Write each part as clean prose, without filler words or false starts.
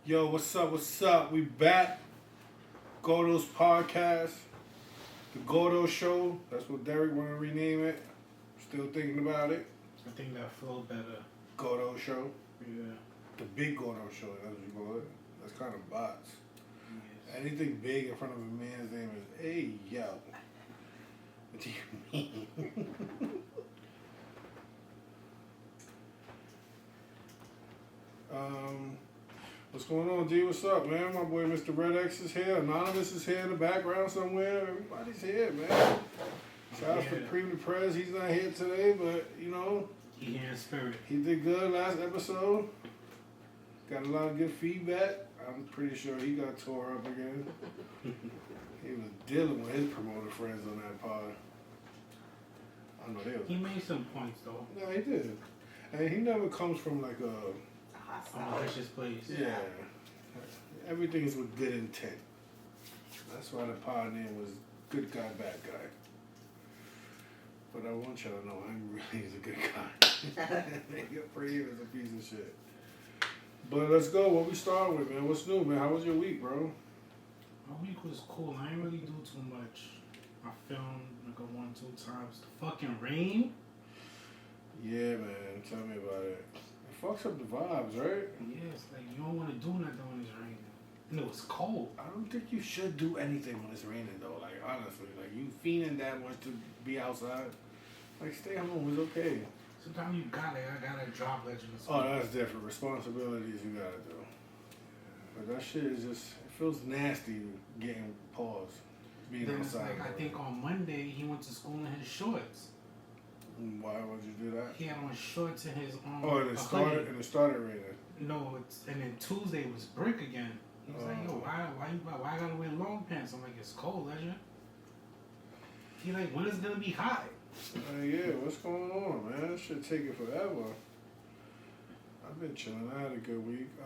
Yo, what's up? What's up? We back. GORDO'S podcast. The Gordo Show. That's what Derek want to rename it. Still thinking about it. I think that flowed better. Gordo Show. Yeah. The big Gordo Show. That's what you call it. That's kind of bots. Yes. Anything big in front of a man's name is, hey, yo. What do you mean? What's going on, D? What's up, man? My boy Mr. Red X is here. Annomous is here in the background somewhere. Everybody's here, man. Shout out to Cream the Prez. He's not here today, but, you know. He here in spirit. He did good last episode. Got a lot of good feedback. I'm pretty sure he got tore up again. He was dealing with his promoter friends on that pod. I know they was. He made some points, though. No, he did. And he never comes from like a malicious place. Yeah. Everything's with good intent. That's why the pod name was Good Guy, Bad Guy. But I want y'all to know I'm really a good guy. Your Brave is a piece of shit. But let's go. What we start with, man? What's new, man? How was your week, bro? My week was cool. I didn't really do too much. I filmed like a 1-2 times. The fucking rain. Yeah, man. Tell me about it. It fucks up the vibes, right? Yes, like you don't want to do nothing when it's raining. And it was cold. I don't think you should do anything when it's raining, though. Like, honestly. Like, you fiending that much to be outside. Like, stay home. It's okay. Sometimes you got it. I got a drop legend. Oh, that's different. Responsibilities you gotta do. But that shit is just, it feels nasty getting paused. Being then it's outside. like, I think on Monday he went to school in his shorts. Why would you do that? He had on shorts and his Oh, and it started raining. No, and then Tuesday was brick again. He was like, yo, why I gotta wear long pants? I'm like, it's cold, legend. He like, when is it gonna be hot? Yeah, what's going on, man? This should take it forever. I've been chilling. I had a good week. I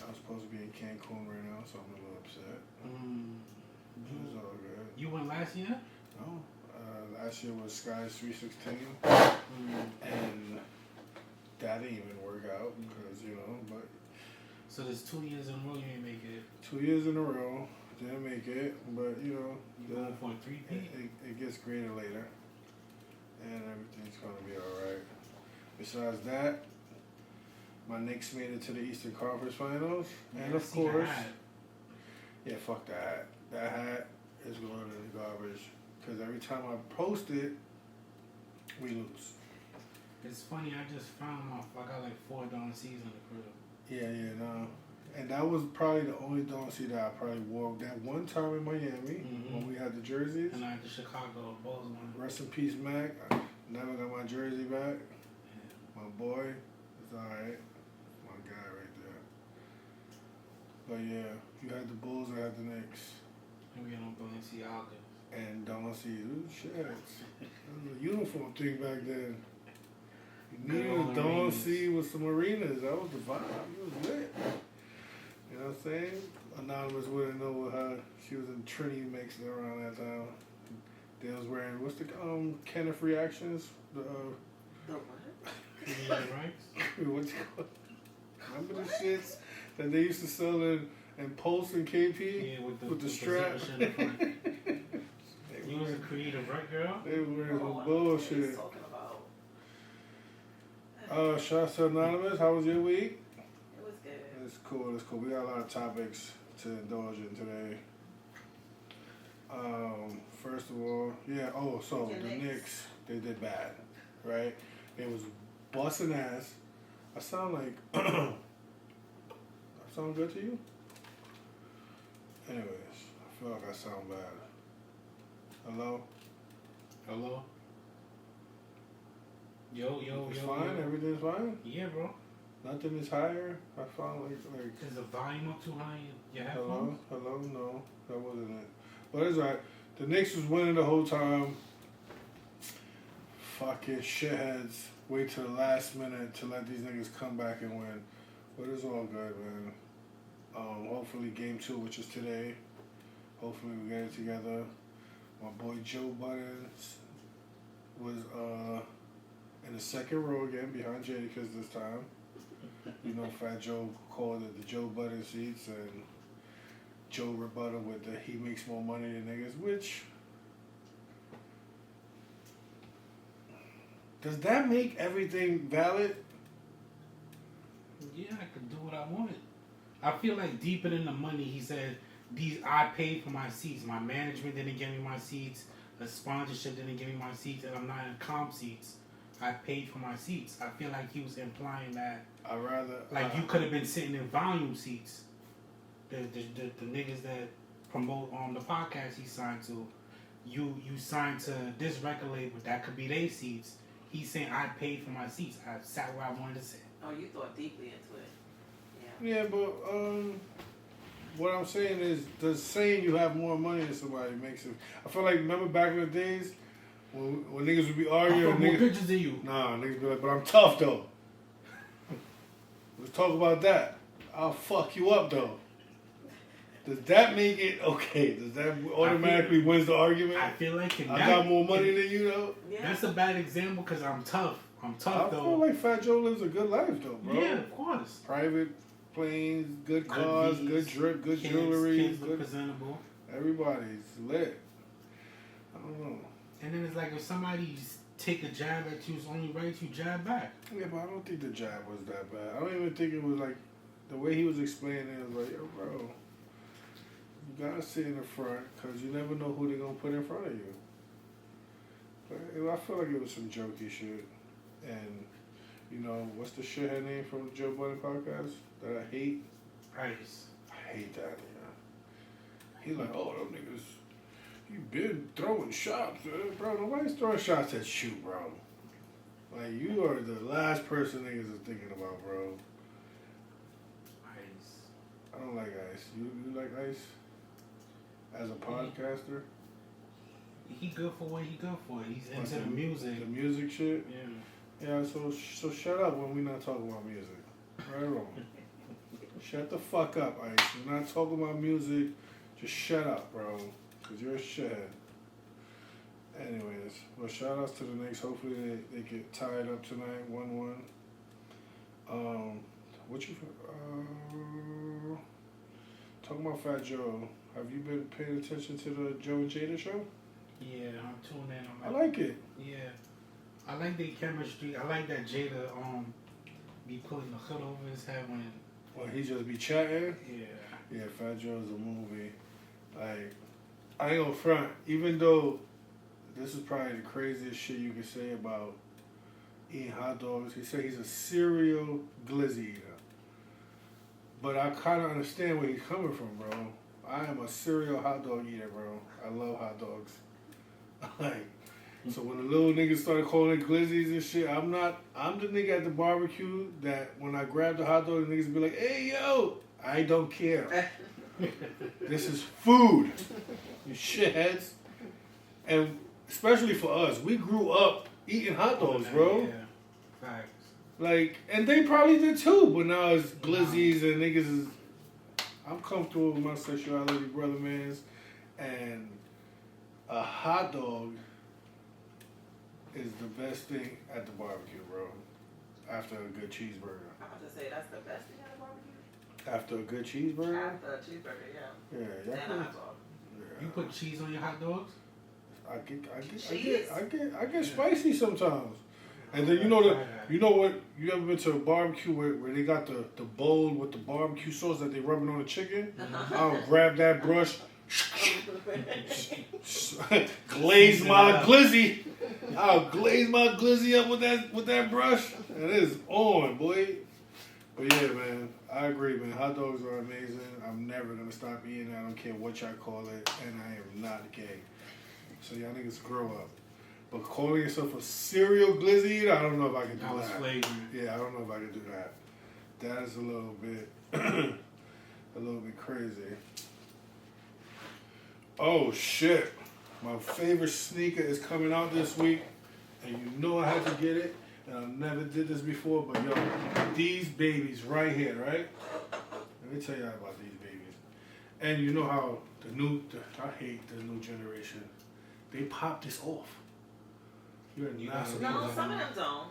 was supposed to be in Cancun right now, so I'm a little upset. It was all good. You went last year? No. Last year was Sky's 316. And that didn't even work out because, you know, but. So there's 2 years in a row you didn't make it. 2 years in a row. Didn't make it, but you know, going for a 3-peat? It gets greater later, and everything's gonna be all right. Besides that, my Knicks made it to the Eastern Conference Finals, and of course, yeah, fuck that hat. That hat is going in the garbage because every time I post it, we lose. It's funny. I just found I got like $4 C's on the crib. Yeah, no. And that was probably the only Donnelly that I probably wore that one time in Miami when we had the jerseys. And I had the Chicago Bulls one. Rest in peace, Mac. I never got my jersey back. Yeah. My boy, it's alright. My guy right there. But yeah, you had the Bulls, I had the Knicks. And we had on Balenciaga. And Donnelly, ooh, shit. That was a uniform thing back then. You needed a Donnelly with some arenas. That was the vibe. It was lit. You know what I'm saying? Annomous wouldn't know what her. She was in Trinity mix around that time. They was wearing, what's the Kenneth Reactions? The what? What's it called? Remember the shits that they used to sell in Pulse and KP? Yeah, with the strap. You was a creative, right, girl? They were wearing some bullshit. Shout out to Annomous. How was your week? It's cool, it's cool. We got a lot of topics to indulge in today. First of all, so the Knicks, they did bad, right? They was busting ass. I sound like, I sound good to you? Anyways, I feel like I sound bad. Hello? Hello? Yo. It's fine? Everything's fine? Yeah, bro. Nothing is higher. I found like. Is the volume up too high? Your headphones? Hello. No, that wasn't it. But it's alright. The Knicks was winning the whole time. Fucking shitheads. Wait till the last minute to let these niggas come back and win. But it's all good, man. Hopefully game 2, which is today. Hopefully we get it together. My boy Joe Budden was in the second row again behind Jadakiss this time. You know, Fat Joe called it the Joe Budden seats, and Joe rebutted with the he makes more money than niggas, which... Does that make everything valid? Yeah, I could do what I wanted. I feel like deeper than the money, he said, I paid for my seats. My management didn't give me my seats. The sponsorship didn't give me my seats, and I'm not in comp seats. I paid for my seats. I feel like he was implying that you could have been sitting in volume seats. The niggas that promote on the podcast he signed to, you signed to this record label, that could be their seats. He's saying I paid for my seats. I sat where I wanted to sit. Oh, you thought deeply into it. Yeah, but what I'm saying is, does saying you have more money than somebody makes it... I feel like, remember back in the days when niggas would be arguing... I more pictures than you. Nah, niggas be like, but I'm tough though. Let's talk about that. I'll fuck you up though. Does that make it okay? Does that automatically wins the argument? I feel like I got more money than you though. Yeah. That's a bad example because I'm tough. I'm tough though. I feel like Fat Joe lives a good life though, bro. Yeah, of course. Private planes, good cars, good drip, good jewelry. Kids look presentable. Everybody's lit. I don't know. And then it's like if somebody take a jab at you, it's only right you jab back. Yeah, but I don't think the jab was that bad. I don't even think it was like the way he was explaining it was like, yo, bro, you gotta sit in the front because you never know who they're gonna put in front of you. But I feel like it was some jokey shit. And, you know, what's the shithead name from the Joe Budden podcast that I hate? Ice. I hate that, yeah. He's like, oh, them niggas, you been throwing shots, bro. Nobody's throwing shots at you, bro. Like, you are the last person niggas are thinking about, bro. Ice. I don't like Ice. You like Ice? As a podcaster? He good for what he good for. He's into the music. The music shit? Yeah. Yeah, so shut up when we're not talking about music. Right or wrong? Shut the fuck up, Ice. We're not talking about music. Just shut up, bro. Because you're a shithead. Anyways, well, shout outs to the Knicks. Hopefully they get tied up tonight, 1-1. Talking about Fat Joe. Have you been paying attention to the Joe and Jada show? Yeah, I'm tuned in. I like it. Yeah. I like their chemistry. I like that Jada be putting the hood over his head when he just be chatting. Yeah. Yeah, Fat Joe's a movie. Like, I ain't gonna front. Even though this is probably the craziest shit you can say about eating hot dogs, he said he's a serial glizzy eater. But I kind of understand where he's coming from, bro. I am a serial hot dog eater, bro. I love hot dogs. Like, so when the little niggas started calling it glizzies and shit, I'm the nigga at the barbecue that when I grab the hot dog, the niggas be like, hey, yo, I don't care. This is food, you shitheads. And especially for us, we grew up eating hot dogs, bro. Yeah. Facts. Like, and they probably did too, but now it's glizzies and niggas is... I'm comfortable with my sexuality, brother, mans, and a hot dog is the best thing at the barbecue, bro. After a good cheeseburger. I'm about to say that's the best thing at a barbecue. After a good cheeseburger? After a cheeseburger, yeah. Yeah, And a hot dog. Yeah. You put cheese on your hot dogs? I get spicy sometimes. And then you know what? You ever been to a barbecue where they got the bowl with the barbecue sauce that they rubbing on the chicken? I'll grab that brush, glaze my glizzy. I'll glaze my glizzy up with that brush, and it is on, boy. But yeah, man, I agree, man. Hot dogs are amazing. I'm never gonna stop eating it. I don't care what y'all call it, and I am not gay. So y'all niggas grow up. But calling yourself a serial glizzy eater, I don't know if I can do that. Flagrant. Yeah, I don't know if I can do that. That is a little bit, crazy. Oh shit! My favorite sneaker is coming out this week, and you know I had to get it, and I never did this before. But yo, these babies right here, right? Let me tell you about these babies. And you know how I hate the new generation. They pop this off. You're not supposed to. No, some of them don't.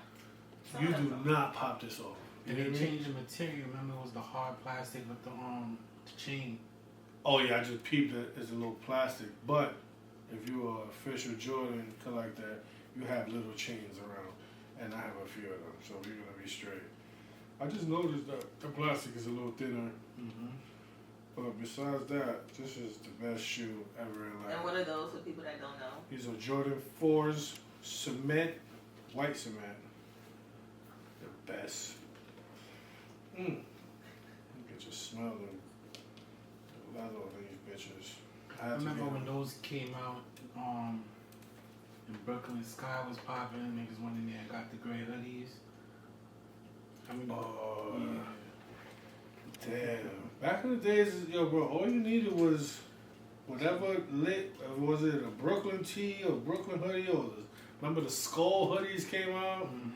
You do not pop this off. And they changed the material. Remember, it was the hard plastic with the chain. Oh yeah, I just peeped it. It's a little plastic, but if you're a official Jordan collector, you have little chains around, and I have a few of them, so we're gonna be straight. I just noticed that the plastic is a little thinner. Mm-hmm. But besides that, this is the best shoe ever in life. And what are those for people that don't know? These are Jordan 4s, cement, white cement. The best. You can just smell them. The leather on these bitches. I remember when those came out, in Brooklyn, Sky was popping, niggas went in there and got the gray hoodies. I mean, damn. Back in the days, yo, bro, all you needed was whatever lit. Was it a Brooklyn tee or Brooklyn hoodie? Or remember the Skull hoodies came out? Mm-hmm.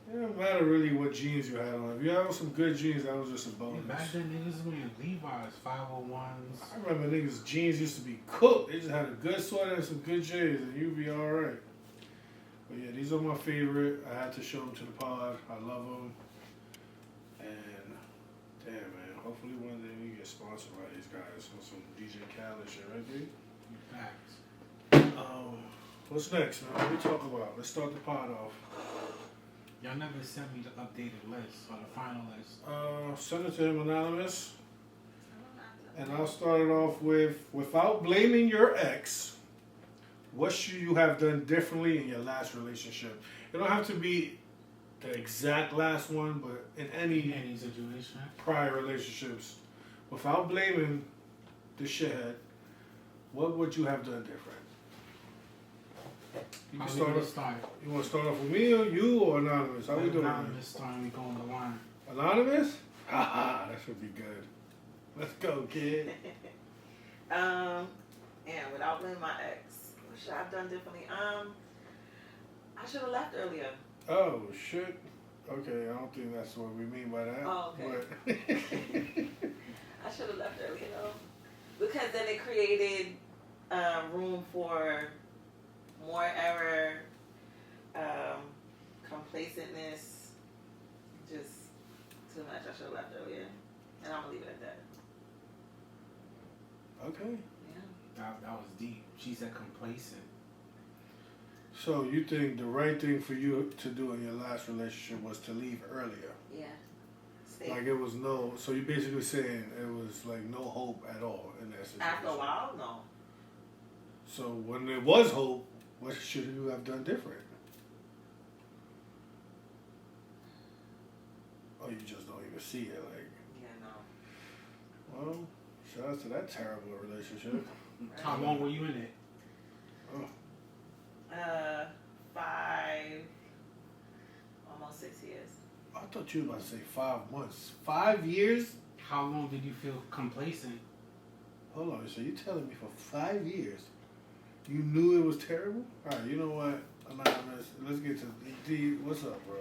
It didn't matter really what jeans you had on. If you had on some good jeans, that was just a bonus. Yeah, back then, niggas was wearing Levi's, 501s. I remember niggas' jeans used to be cooked. They just had a good sweater and some good J's, and you'd be all right. But yeah, these are my favorite. I had to show them to the pod. I love them. And damn, man, hopefully one day we get sponsored by these guys on some DJ Khaled shit, right, dude? Facts. What's next, man? What we talk about? Let's start the pod off. Y'all never sent me the updated list or the final list. Send it to him, Annomous. And I'll start it off with, without blaming your ex, what should you have done differently in your last relationship? It don't have to be the exact last one, but in any situation, prior relationships, without blaming the shithead, what would you have done different? You can start. You want to start off with me or you or Annomous? How we doing? Annomous starting, we go on the line. Annomous? Haha, that should be good. Let's go, kid. And without blaming my ex, what should I have done differently? I should have left earlier. Oh shit. Okay, I don't think that's what we mean by that. Oh, okay. But I should have left earlier though, because then it created room for more error, complacentness, just too much. I should have left earlier, and I'm gonna leave it at that. okay. Yeah. That was deep. She said complacent. So you think the right thing for you to do in your last relationship was to leave earlier? Yeah. Stay. Like it was no. So you basically saying it was like no hope at all in that situation. After a while, no. So when there was hope, what should you have done different? Oh, you just don't even see it, like. Yeah, no. Well, shout out to that terrible relationship. How long were you in it? Oh. 5, almost 6 years. I thought you were about to say 5 months. 5 years? How long did you feel complacent? Hold on, so you telling me for 5 years you knew it was terrible? Alright, you know what? Anonymous, let's get to D. What's up, bro?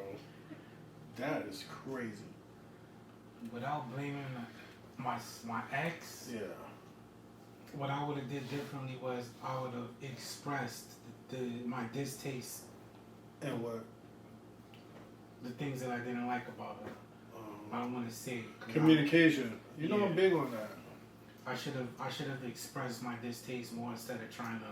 That is crazy. Without blaming my ex, Yeah. what I would have did differently was I would have expressed my distaste, And what? the things that I didn't like about her. I don't want to say it. Communication. You know Yeah. I'm big on that. I should have expressed my distaste more instead of trying to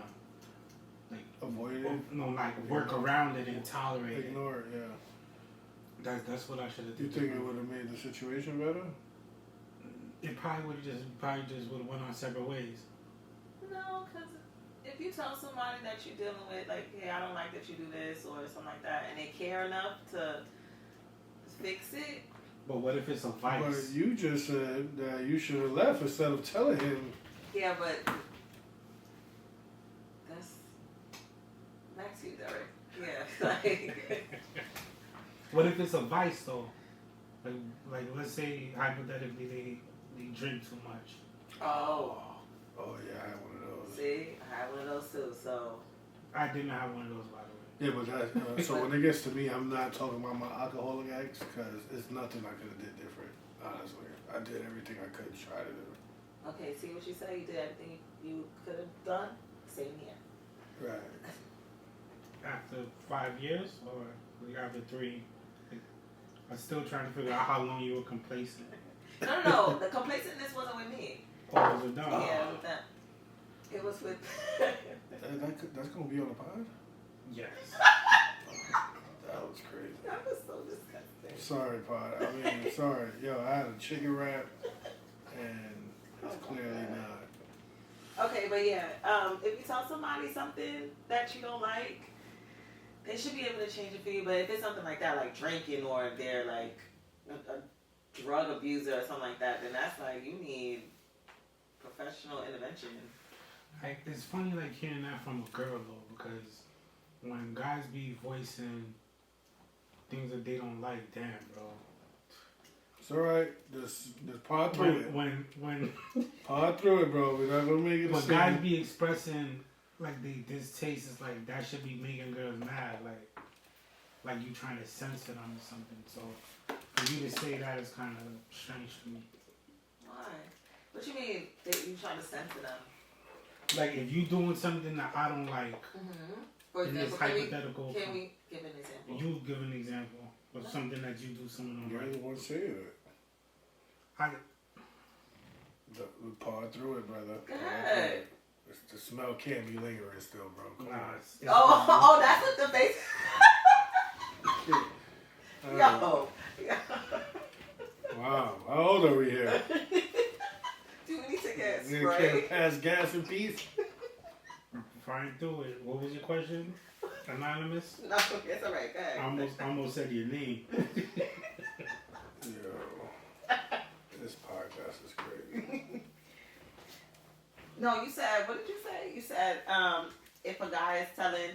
Avoid it. No, like work around it and tolerate it. Ignore it, yeah. That's what I should have done. You think it would have made the situation better? It probably would have went on separate ways. No, because if you tell somebody that you're dealing with, like, hey, I don't like that you do this or something like that, and they care enough to fix it. But what if it's a vice? But you just said that you should have left instead of telling him. Yeah, but that's back to you, Derek. Yeah, like. What if it's a vice though? Like let's say hypothetically they drink too much. Oh. Oh yeah, I had one of those. See, I had one of those too. So. I didn't have one of those, by the way. Yeah, but that, so when it gets to me, I'm not talking about my alcoholic ex because it's nothing I could have did different. Honestly, I did everything I could try to do. Okay, see what you say. You did everything you could have done. Same here. Right. After 5 years or after 3? I'm still trying to figure out how long you were complacent. No. The complacentness wasn't with me. Oh, it was with them? Yeah, it was with them. It was with... That's going to be on the pod? Yes. That was crazy. That was so disgusting. Sorry, pod. I mean, sorry. Yo, I had a chicken wrap, and it's clearly not. Okay, but yeah, if you tell somebody something that you don't like, they should be able to change it for you. But if it's something like that, like drinking, or if they're like a drug abuser or something like that, then that's like, you need professional intervention. Like, it's funny, like, hearing that from a girl, though, because when guys be voicing things that they don't like, damn, bro. It's alright. Just pod through it. When Pod through it, bro. We're not going to make it a when guys be expressing, like, they distaste, it's like, that should be making girls mad. Like you trying to censor them or something. So, for you to say that is kind of strange to me. Why? What you mean that you trying to censor them? Like, if you doing something that I don't like, For in this example, hypothetical, can we give an example? you give an example of something that you do someone don't You're like. the one saying it. The pod through it, brother. Go ahead. The smell can't be lingering still, bro. Come on. It's Oh, that's what the face... Yo. Wow. How old are we here? Do we need to get You spray? can't pass gas in peace? fine through it. What was your question? Anonymous? No, it's alright, go ahead. I almost said your name. Yo. This podcast is crazy. No, you said, what did you say? You said, if a guy is telling...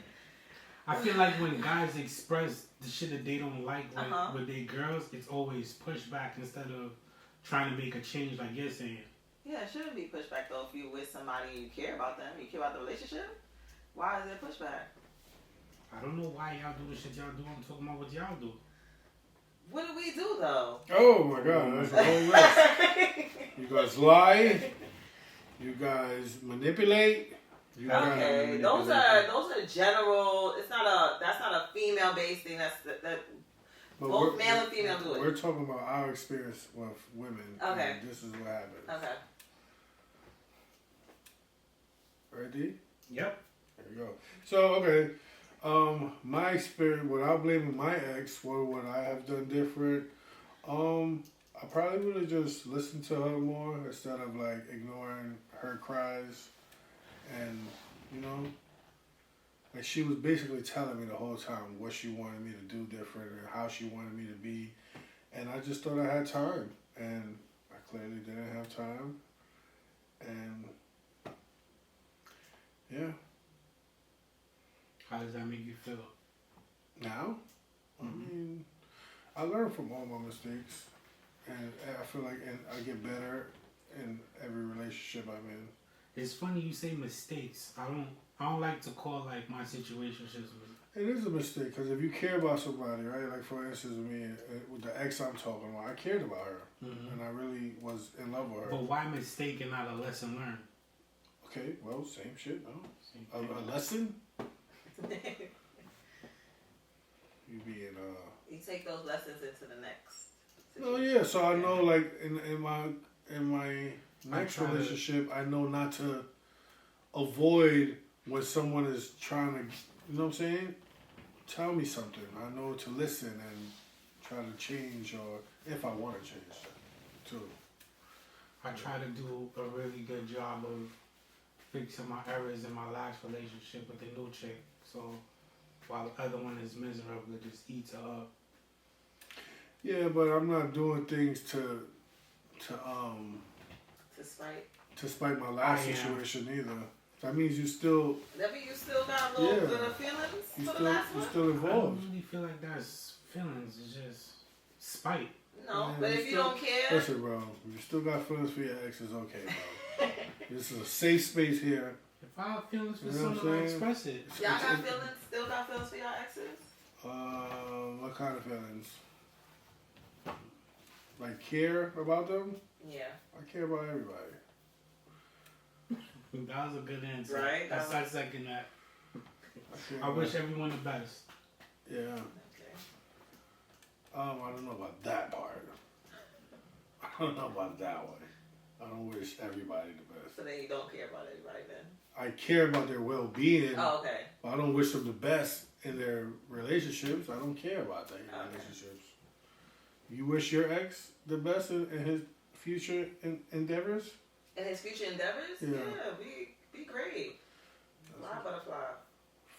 I feel like when guys express the shit that they don't like with their girls, it's always pushback instead of trying to make a change like you're saying. Yeah, it shouldn't be pushback though if you're with somebody and you care about them, you care about the relationship. Why is there pushback? I don't know why y'all do the shit y'all do. I'm talking about what y'all do. What do we do though? Oh my god, that's a whole list. You guys lie. You guys manipulate. Okay, those are general. That's not a female based thing. Both male and female do it. We're talking about our experience with women. Okay. And this is what happens. Okay. Ready? Yep. There you go. So, okay. My experience, without blaming my ex, what would I have done different? I probably would have just listened to her more instead of like ignoring her cries. And, you know, like she was basically telling me the whole time what she wanted me to do different and how she wanted me to be. And I just thought I had time. And I clearly didn't have time. And, yeah. How does that make you feel? Now? I mean, I learn from all my mistakes. And I feel like I get better in every relationship I'm in. It's funny you say mistakes. I don't like to call like my situationships. It is a mistake because if you care about somebody, right? Like for instance, me with the ex I'm talking about, I cared about her, and I really was in love with her. But why mistake and not a lesson learned? Okay, well, same shit, no. A lesson. You being You take those lessons into the next. No, yeah. So I know, like in my next relationship, I know not to avoid when someone is trying to, you know what I'm saying? Tell me something. I know to listen and try to change, or if I want to change, too. I try to do a really good job of fixing my errors in my last relationship with the new chick. So while the other one is miserable, it just eats her up. Yeah, but I'm not doing things to spite my last situation either. That means you still. That means you still got a little bit of feelings for the last one? You're still I involved. don't really feel like that's feelings. It's just spite. No, Man, but if you don't care. Listen, bro. If you still got feelings for your ex, it's okay, bro. This is a safe space here. If I have feelings for You know what I'm uh, someone, I saying? express it. Y'all got feelings? Still got feelings for y'all exes? What kind of feelings? Like care about them? Yeah. I care about everybody. That was a good answer. Right? I second that. I wish everyone the best. Yeah. Okay. I don't know about that part. I don't know about that one. I don't wish everybody the best. So then you don't care about anybody then? I care about their well-being. Oh, okay. But I don't wish them the best in their relationships. I don't care about their relationships. You wish your ex the best in his future endeavors? In his future endeavors? Yeah. Be great. Fly butterfly.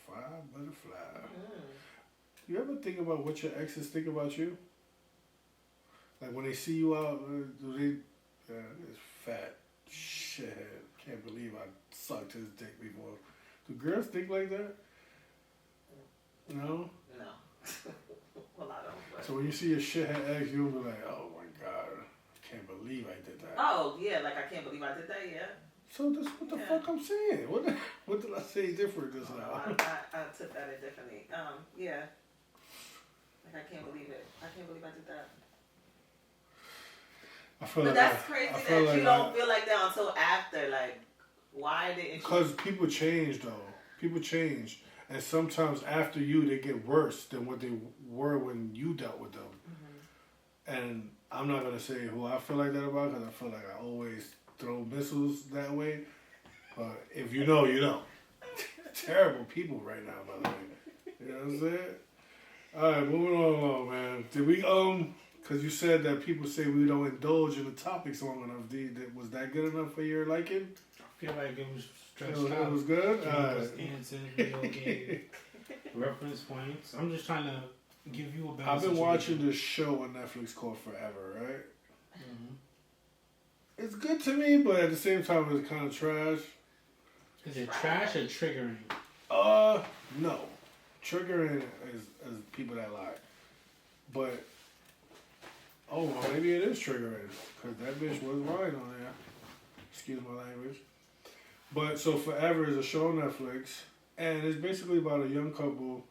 Fly butterfly. Mm. You ever think about what your exes think about you? Like when they see you out, do they? This fat shithead. Can't believe I sucked his dick before. Do girls think like that? No? No. Well, I don't. But... So when you see your shithead ex, you'll be like, oh my God, I can't believe I did that. Oh, yeah, like I can't believe I did that, yeah. So that's what the fuck I'm saying. What did I say different just now? I took that in differently. Yeah. Like I can't believe it. I can't believe I did that. But that's crazy that you don't feel like that until after. Like, why didn't you? Because people change, though. People change. And sometimes after you, they get worse than what they were when you dealt with them. Mm-hmm. And I'm not going to say who I feel like that about, because I feel like I always throw missiles that way. But if you know, you know. Terrible people right now, by the way. You know what I'm saying? All right, moving on along, man. Did we, because you said that people say we don't indulge in the topics long enough. Was that good enough for your liking? I feel like it was stretched out. It was good? It was answered, video game, reference points. I'm just trying to give you a better I've been situation. watching this show on Netflix called Forever, right? Mm-hmm. It's good to me, but at the same time, it's kind of trash. Is it trash or triggering? No. Triggering is people that lie. But, well, maybe it is triggering. Because that bitch was lying on there. Excuse my language. But, so Forever is a show on Netflix. And it's basically about a young couple,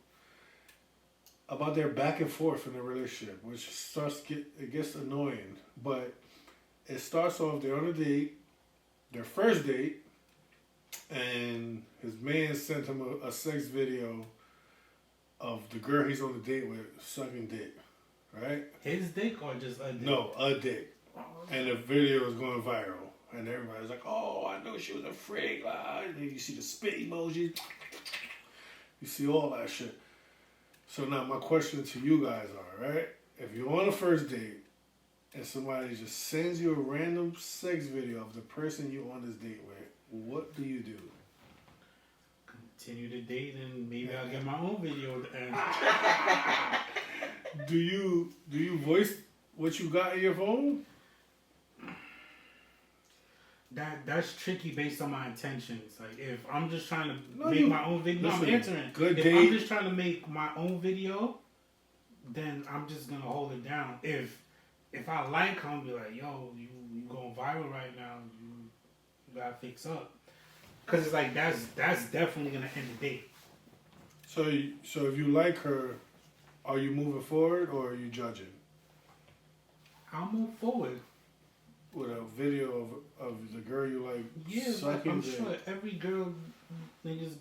about their back and forth in their relationship, which it gets annoying. But it starts off, they're on a date, their first date, and his man sent him a sex video of the girl he's on the date with sucking dick, right? His dick or just a dick? No, a dick. And the video is going viral. And everybody's like, oh, I know she was a freak. And then you see the spit emojis. You see all that shit. So now my question to you guys are, right? If you're on a first date and somebody just sends you a random sex video of the person you're on this date with, what do you do? Continue the date and maybe I'll get my own video. Do you voice what you got in your phone? That's tricky based on my intentions. Like if I'm just trying to make my own video, listen, I'm answering. Good if date. I'm just trying to make my own video, then I'm just gonna hold it down. If I like her, I'll be like, yo, you going viral right now. You gotta fix up. Cause it's like that's definitely gonna end the date. So if you like her, are you moving forward or are you judging? I'll move forward. With a video of the girl you like sucking I'm dick. sure every girl, niggas,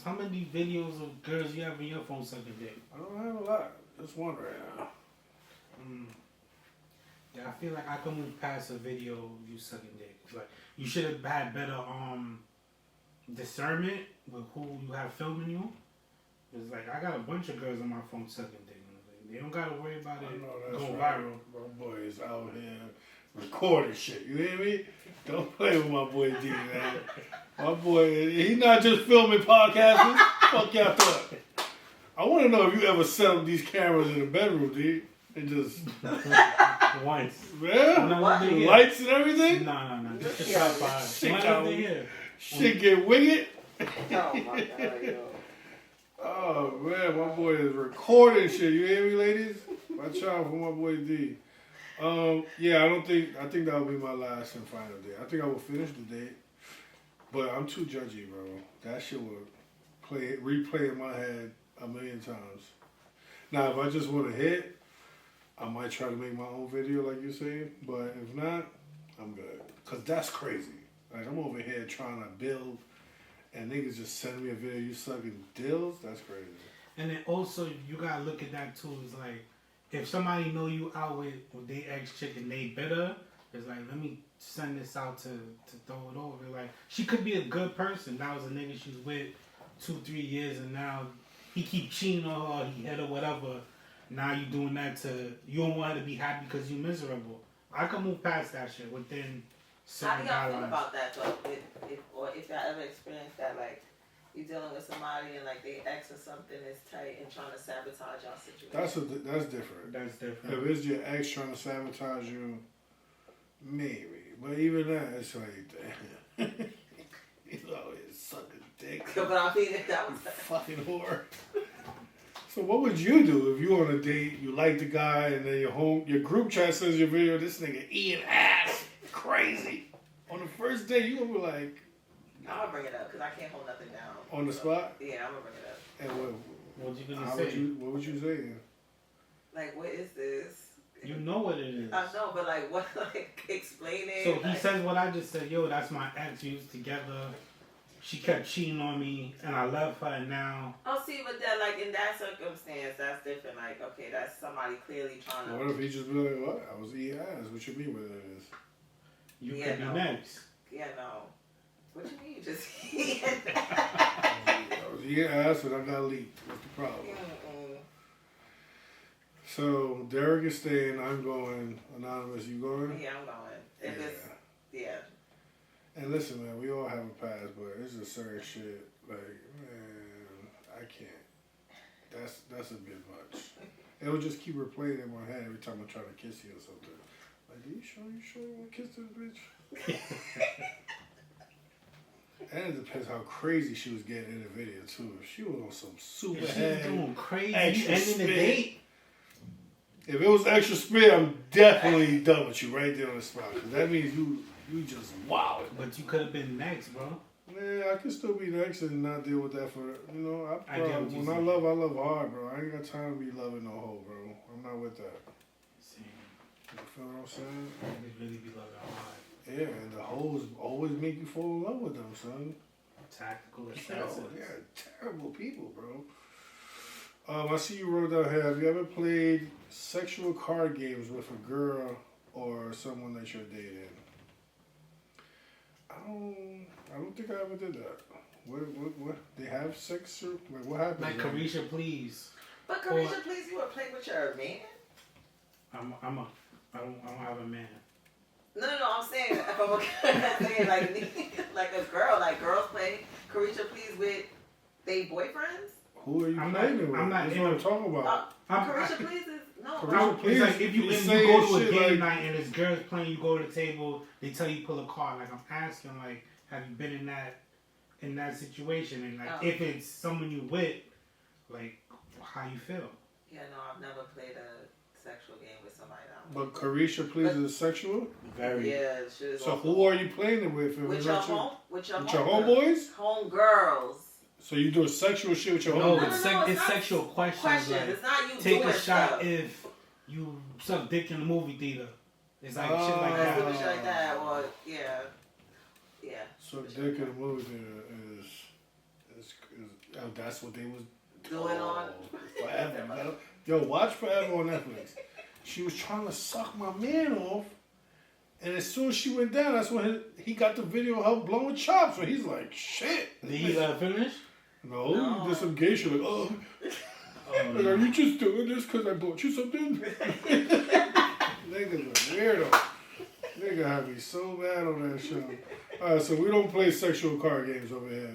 how many videos of girls you have in your phone sucking dick? I don't have a lot. Just one right now. Yeah, I feel like I can move past a video of you sucking dick. It's like you should have had better discernment with who you have filming you. It's like I got a bunch of girls on my phone sucking dick. They don't gotta worry about it going viral. My boy is out here recording shit. You hear me? Don't play with my boy D, man. My boy, he not just filming podcasters. Fuck y'all thought. I want to know if you ever set up these cameras in the bedroom, D, and just once. Yeah, lights and everything. No. Just a tripod. Shit get wicked. Oh my God, yo. Oh man, my boy is recording shit. You hear me, ladies? Watch out for my boy D. I think that will be my last and final day. I think I will finish the date, but I'm too judgy, bro. That shit will replay in my head a million times. Now, if I just want to hit, I might try to make my own video, like you say. But if not, I'm good. Cause that's crazy. Like I'm over here trying to build, and niggas just send me a video you sucking dills. That's crazy. And then also you gotta look at that too. It's like if somebody know you out with their ex chick and they bitter, it's like, let me send this out to throw it over. Like, she could be a good person. That was a nigga she was with 2-3 years, and now he keep cheating on her, he hit her, whatever. Now you doing that you don't want her to be happy because you miserable. I can move past that shit within certain guidelines. How do y'all feel guidelines. about that though? If y'all ever experienced that, like, you dealing with somebody and like they ex or something is tight and trying to sabotage y'all situation. That's different. That's different. If it's your ex trying to sabotage you, maybe. But even that, it's like, damn. He's always sucking dick. But I mean, if that was fucking whore. So what would you do if you on a date, you like the guy, and then your group chat sends your video, this nigga eating ass, crazy. On the first date, you gonna be like, I'm gonna bring it up because I can't hold nothing down. On the spot? Yeah, I'm gonna bring it up. And what you gonna say? What would you say? Like, what is this? You know what it is. I know, but like, what? Like, explain it. So like, he says what I just said. Yo, that's my ex. We was together. She kept cheating on me, and I left her. And now. Oh, see, but that, like, in that circumstance, that's different. Like, okay, that's somebody clearly trying to. What if he just be like, what? I was eating ass. What you mean by that is? You could be next. Yeah, no. What you mean? Just I was eating ass, and I got leaked. What's the problem? So Derek is staying. I'm going. Anonymous, you going? Yeah, I'm going. If it's, yeah. And listen, man, we all have a past, but it's just certain shit. Like, man, I can't. That's a bit much. It will just keep replaying in my head every time I try to kiss you or something. Like, are you sure you want to kiss this bitch? And it depends how crazy she was getting in the video too. If she was on some super head, doing crazy, extra ending the date. If it was extra spit, I'm definitely done with you right there on the spot. Cause that means you just wow. But you could have been next, bro. Yeah, I can still be next and not deal with that for I get what when I love hard, bro. I ain't got time to be loving no hoe, bro. I'm not with that. You feel what I'm saying? Niggas really be loving hard. Yeah, and the hoes always make you fall in love with them, son. Tactical assassins. Yeah, terrible people, bro. I see you wrote down here. Have you ever played sexual card games with a girl or someone that you're dating? I don't think I ever did that. What? They have sex? What happens? Like Carisha, please. But Carisha, please, you would play with your man? I don't have a man. No, I'm saying, if I'm saying like a girl, like girls play Carisha, please, with they boyfriends. Who are you playing with? That's what I'm talking about. Carisha, please is no. Carisha, please. It's like if you go to a game night and this girl's playing, you go to the table, they tell you pull a card. Like I'm asking, like, have you been in that situation? And like, if it's someone you with, like, how you feel? Yeah, no, I've never played a sexual game with somebody. But Carisha, please, is sexual? Very. Yeah, so who are you playing it with? With your homeboys? Homegirls. So you do sexual shit with your homeboys? No, it's sexual questions. Like, it's not you take doing a shot stuff. if you suck dick in the movie theater. It's like shit like that. that. Shit like that, or yeah. So dick in the movie theater is that's what they was doing on Forever. Yo, watch Forever on Netflix. She was trying to suck my man off, and as soon as she went down, that's when he got the video of her blowing chops. So he's like, shit. Did he finish? No, he did some gay shit. Like, like, are you just doing this because I bought you something? Niggas are weirdo. Nigga had me so bad on that show. Alright, so we don't play sexual card games over here.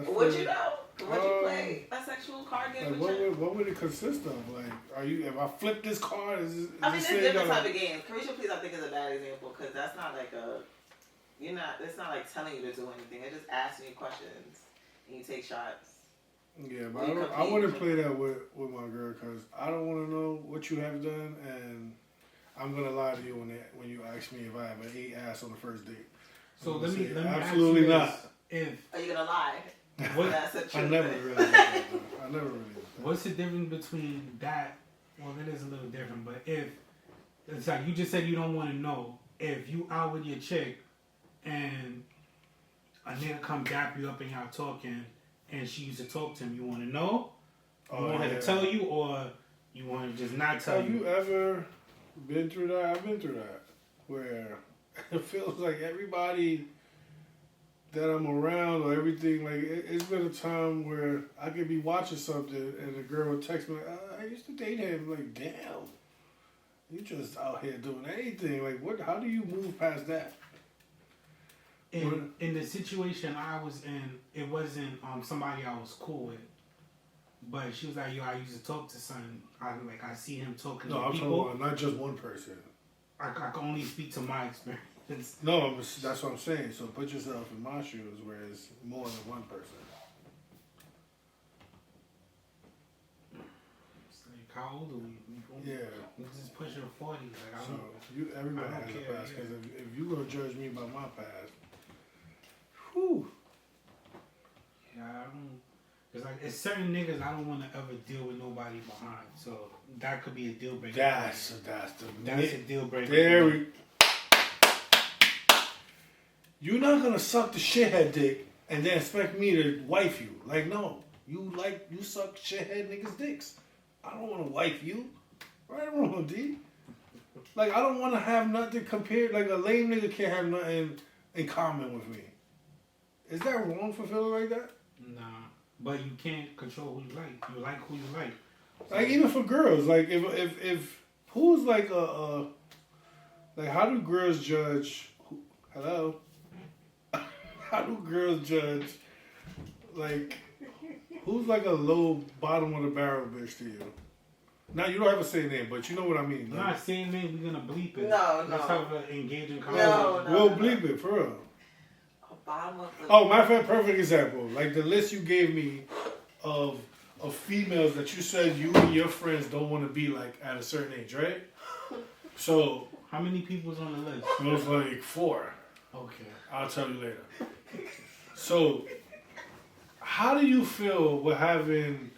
What you know? What you play? A sexual card game? Like, what would it consist of? Like, if I flip this card, there's different type of games. Carisha, please, I think is a bad example because that's not like it's not like telling you to do anything. They're just asking you questions and you take shots. Yeah, but I wouldn't play that with my girl because I don't want to know what you have done, and I'm gonna lie to you when you ask me if I ever ate ass on the first date. So let me absolutely not. Are you gonna lie? That's a I never really did that. What's the difference between that? Well, it is a little different, but if it's like you just said you don't want to know if you out with your chick and a nigga come dap you up and y'all talking and she used to talk to him, you want to know? You want her to tell you, or You want to just not tell Have you ever been through that? I've been through that. Where it feels like everybody that I'm around or everything, like, it's been a time where I could be watching something and the girl would text me, like, I used to date him. Like, damn. You just out here doing anything. Like, what? How do you move past that? In the situation I was in, it wasn't somebody I was cool with. But she was like, yo, I used to talk to son. I see him talking to I'm people. talking about not just one person. I can only speak to my experience. No, that's what I'm saying. So put yourself in my shoes where it's more than one person. It's like, how old are we? Yeah. We just pushing 40. Like, Everybody I don't has care, a past. Because yeah. if you gonna judge me by my past, whew. Yeah, I don't. It's like, it's certain niggas I don't want to ever deal with nobody behind. So that could be a deal breaker. That's a deal breaker. There we. You're not gonna suck the shithead dick and then expect me to wife you. Like, no, you suck shithead niggas' dicks. I don't want to wife you. Right or wrong, D? Like, I don't want to have nothing compared. Like, a lame nigga can't have nothing in common with me. Is that wrong for feeling like that? Nah, but you can't control who you like. You like who you like. Like, even for girls, like, if who's like like, how do girls judge? Hello. How do girls judge, like, who's like a low bottom of the barrel bitch to you? Now, you don't have to say a name, but you know what I mean. Like, not saying names, we're going to bleep it. No. Let's have an engaging conversation. No. We'll bleep it, for real. Bottom of the... Oh, matter of fact, perfect example. Like, the list you gave me of females that you said you and your friends don't want to be like at a certain age, right? So... How many people's on the list? It was like 4. Okay. I'll tell you later. So, how do you feel with having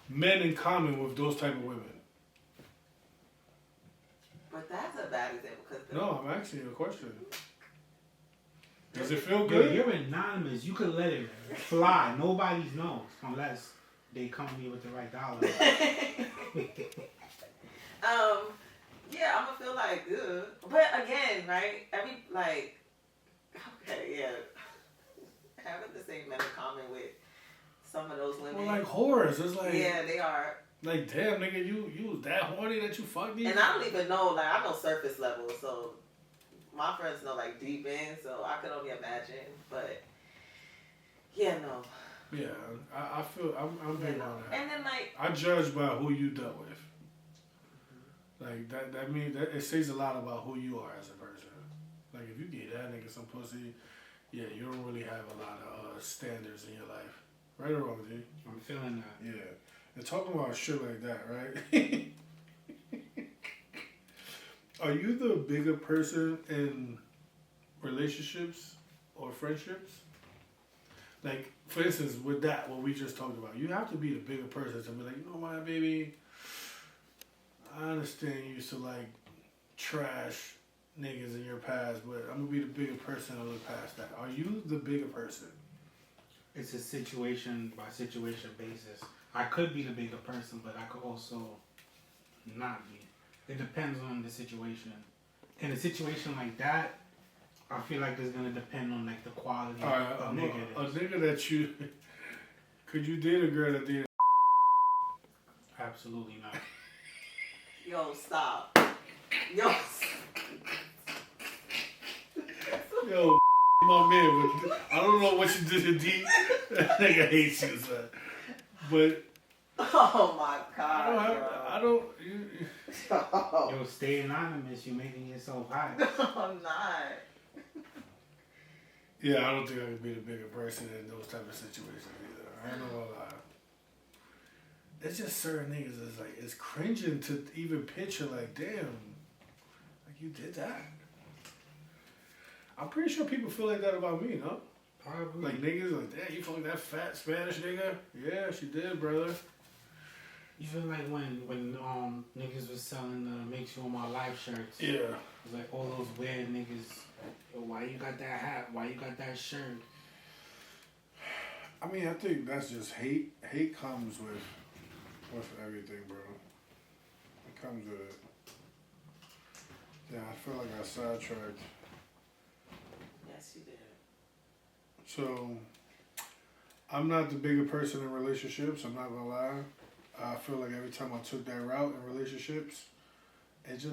men in common with those type of women? But that's a bad example. No, I'm asking you a question. Does it feel good? You're anonymous. You could let it fly. Nobody knows unless they come to me with the right dollar. Yeah, I'm gonna feel like good. But again, right? Having the same men in common with some of those women. Well, like whores. It's like, yeah, they are. Like, damn, nigga, you was that horny that you fucked these? And I don't even know, like, I know surface level, so my friends know, like, deep in, so I could only imagine. But yeah, no. Yeah, I feel I'm big on that. And then, like, I judge by who you dealt with. Like, that means that it says a lot about who you are as a person. Like, if you get that nigga some pussy, yeah, you don't really have a lot of standards in your life. Right or wrong, G? I'm feeling that. Yeah. And talking about shit like that, right? Are you the bigger person in relationships or friendships? Like, for instance, with that, what we just talked about, you have to be the bigger person to be like, you know what, baby? I understand you used to, like, trash niggas in your past, but I'm going to be the bigger person and look past that. Are you the bigger person? It's a situation by situation basis. I could be the bigger person, but I could also not be. It depends on the situation. In a situation like that, I feel like it's gonna depend on like the quality of nigga. A nigga that you could you date a girl that did? Absolutely not. yo, stop. Yo, my man, but I don't know what you did to D. That nigga hates you, son. But oh my god, Yo, stay anonymous. You're making yourself hot. I'm not. Yeah, I don't think I could be the bigger person in those type of situations either. I ain't gonna lie. It's just certain niggas is like, it's cringing to even picture like, damn, like you did that. I'm pretty sure people feel like that about me, no? Probably. Like niggas like, damn, you fucking that fat Spanish nigga? Yeah, she did, brother. You feel like when niggas was selling the Makes You On My Life shirts. Yeah. It was like all those weird niggas. Yo, why you got that hat? Why you got that shirt? I mean, I think that's just hate. Hate comes with What's everything, bro? It comes with it. Yeah, I feel like I sidetracked. Yes, you did. So, I'm not the bigger person in relationships. I'm not gonna lie. I feel like every time I took that route in relationships, it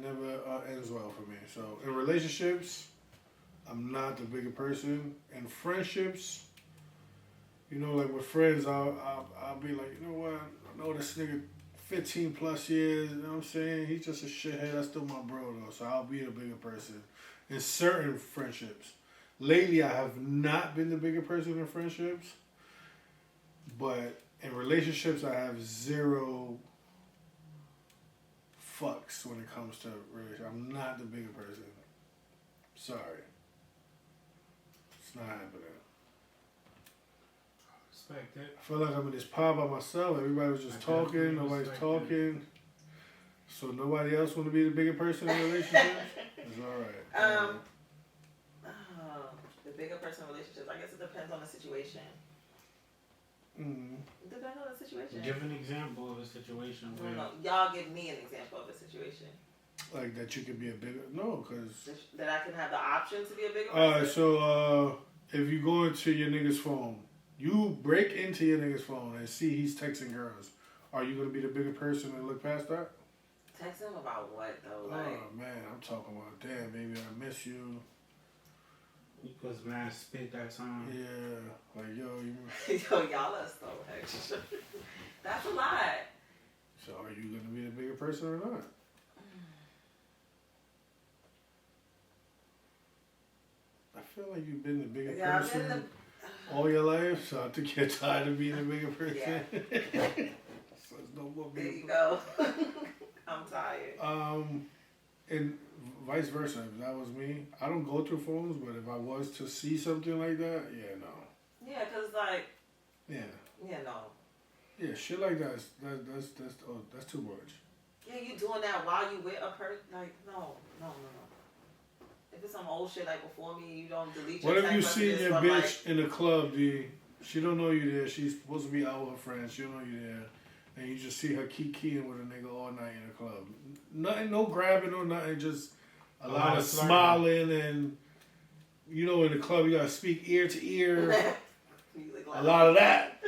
never ends well for me. So, in relationships, I'm not the bigger person. In friendships, you know, like with friends, I'll be like, you know what? I know this nigga 15 plus years, you know what I'm saying? He's just a shithead. That's still my bro, though. So I'll be the bigger person in certain friendships. Lately, I have not been the bigger person in friendships. But in relationships, I have zero fucks when it comes to relationships. I'm not the bigger person. Sorry. It's not happening. Respect it. I feel like I'm in this pod by myself. Everybody was just talking. Nobody's talking. So nobody else want to be the bigger person in relationships? It's alright. The bigger person in relationships, I guess it depends on the situation. Mm-hmm. Depends on the situation. Give an example of a situation where... No, y'all give me an example of a situation. Like that you could be a bigger... No, because... That I can have the option to be a bigger person? Alright, so if you go into your nigga's phone, you break into your nigga's phone and see he's texting girls, are you going to be the bigger person and look past that? Text him about what, though? Like, oh, man, I'm talking about, damn, baby, I miss you. Because man spit that time. Yeah, like, yo, yo, y'all are so extra. That's a lot. So are you going to be the bigger person or not? I feel like you've been the bigger person all your life, so I think you're tired of being the bigger person. Yeah. So it's no more bigger. There you go. I'm tired. And vice versa, if that was me, I don't go through phones, but if I was to see something like that, yeah, no. Yeah, because, like... Yeah. Yeah, no. Yeah, shit like that's too much. Yeah, you doing that while you with a person? Like, no. If it's some old shit like before me, you don't delete your What if you text see messages your from, bitch in a club, D? She don't know you there. She's supposed to be out with her friends. She don't know you there. And you just see her keying with a nigga all night in a club. Nothing, no grabbing or nothing. Just a lot of smiling and, you know, in the club you gotta speak ear to ear. A lot of that.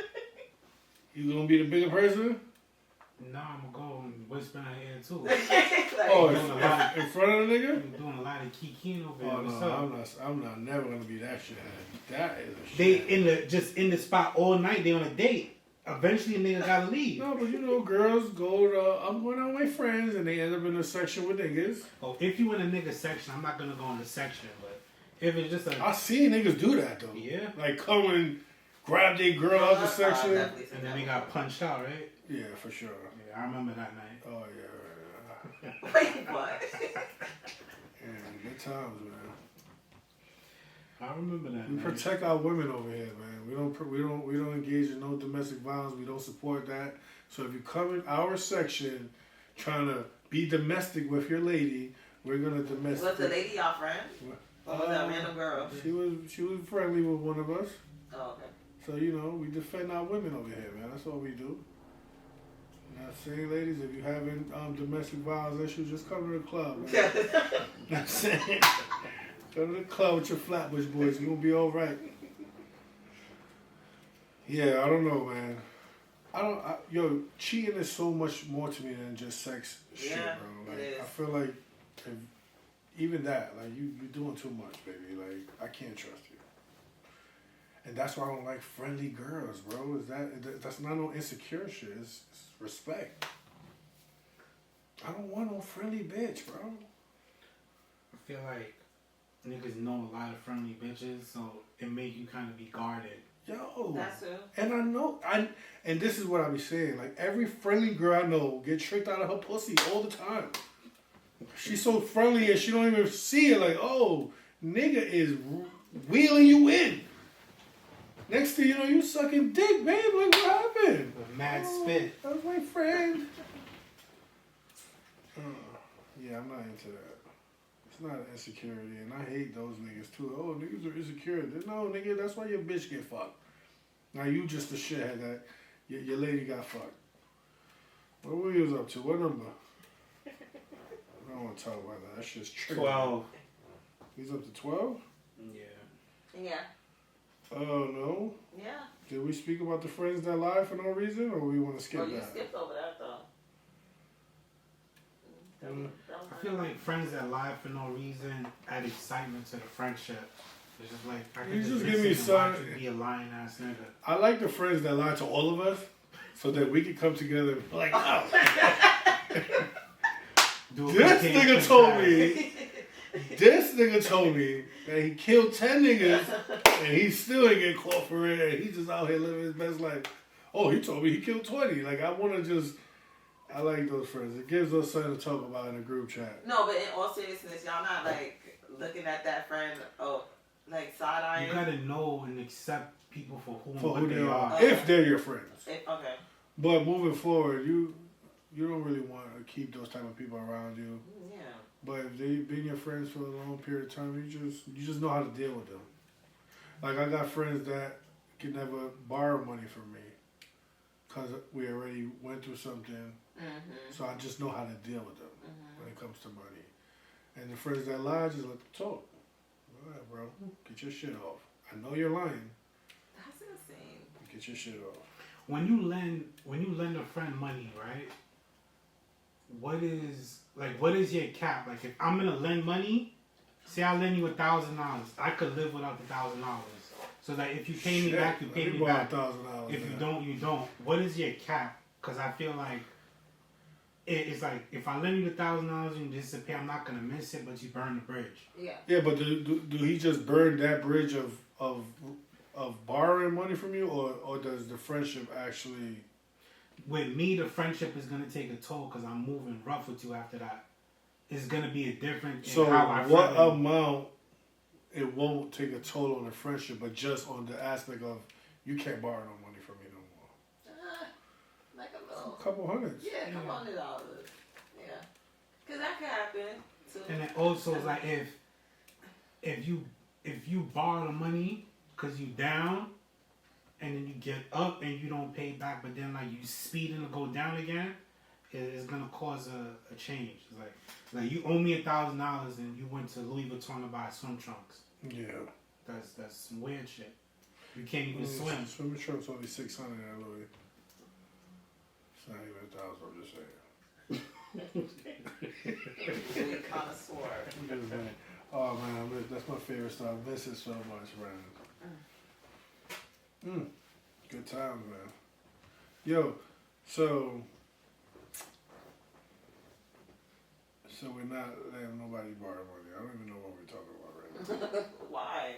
You gonna be the bigger person? No, I'm gonna go and whisper in her ear too. Like, oh, in front of the nigga? I'm doing a lot of keying over here. Oh What's no, up? I'm not never gonna be that shit. That is a They shit. in the spot all night. They on a date. Eventually, a nigga gotta leave. No, but you know, girls go to, I'm going out with my friends, and they end up in a section with niggas. Oh, if you in a nigga section, I'm not gonna go in the section, but if it's just I seen niggas do that though. Yeah. Like come and grab their girl out the section. And then they got punched out, right? Yeah, for sure. Yeah, I remember that night. Oh yeah. Wait, what? Yeah, good times, man. I remember that. We protect our women over here, man. We don't engage in no domestic violence. We don't support that. So if you come in our section trying to be domestic with your lady, we're gonna domestic. Was the lady y'all friend? Or was that a random girl? She was friendly with one of us. Oh, okay. So you know, we defend our women over here, man. That's all we do. You know what I'm saying, ladies, if you're having domestic violence issues, just come to the club, man. You know what I'm saying? Go to the club with your Flatbush boys. You're going to be all right. Yeah, I don't know, man. Yo, cheating is so much more to me than just sex shit, bro. Like, it is. I feel like even that, like, you're doing too much, baby. Like, I can't trust you. And that's why I don't like friendly girls, bro. That's not no insecure shit. It's respect. I don't want no friendly bitch, bro. I feel like niggas know a lot of friendly bitches, so it make you kind of be guarded. Yo. That's true. And I know, and this is what I be saying. Like, every friendly girl I know get tricked out of her pussy all the time. She's so friendly and she don't even see it. Like, oh, nigga is wheeling you in. Next thing you know, you sucking dick, babe. Like, what happened? With mad spit. That was my friend. Yeah, I'm not into that. It's not an insecurity, and I hate those niggas too. Oh, niggas are insecure. No, nigga, that's why your bitch get fucked. Now you just a shithead that your lady got fucked. What were you up to? What number? I don't want to talk about that. That's just tricky. 12. He's up to 12? Yeah. Oh, no. Yeah. Did we speak about the friends that lie for no reason, or we want to skip Oh, you that? skipped over that though. I feel like friends that lie for no reason add excitement to the friendship. It's just like, I You can just give listen me and some- watch you be a lying ass nigga. I like the friends that lie to all of us, so that we can come together and be like, oh. This nigga told me that he killed 10 niggas and he still ain't get caught for it, and he just out here living his best life. Oh, he told me he killed 20. Like, I like those friends. It gives us something to talk about in a group chat. No, but in all seriousness, y'all not like looking at that friend, like side eyeing. You gotta know and accept people for who They are. are. If they're your friends. Okay. But moving forward, you don't really want to keep those type of people around you. Yeah. But if they've been your friends for a long period of time, you just know how to deal with them. Like, I got friends that can never borrow money from me because we already went through something. Mm-hmm. So I just know how to deal with them Mm-hmm. when it comes to money. And the friends that lie, just let them talk. All right, bro, get your shit off. I know you're lying. That's insane. Get your shit off. When you lend a friend money, right? What is your cap? Like, if I'm gonna lend money, say I lend you $1,000, I could live without the $1,000. So that if you pay me back, you pay me back. $1,000. If you don't, you don't. What is your cap? Because I feel like it's like if I lend you the $1,000 and you disappear, I'm not gonna miss it, but you burn the bridge. Yeah. Yeah, but do he just burn that bridge of borrowing money from you, or does the friendship actually? With me, the friendship is gonna take a toll because I'm moving rough with you after that. It's gonna be a different. So how I what friendly- amount? It won't take a toll on the friendship, but just on the aspect of you can't borrow no money from me no more. Like a little. A couple hundreds. Yeah, come on, $100. Yeah. Because that could happen. Too. And then also it's like if you borrow the money because you down, and then you get up and you don't pay back, but then like you speeding to go down again, it's gonna cause a change. It's like you owe me $1,000 and you went to Louis Vuitton to buy swim trunks. Yeah. That's some weird shit. You can't even swim. Swimming trunks only $600 at Louis. It's not even $1,000. I'm just saying. Really connoisseur. Oh man, that's my favorite stuff. I miss it so much, man. Good times, man. Yo, so we're not letting nobody borrow money. I don't even know what we're talking about right now. Why?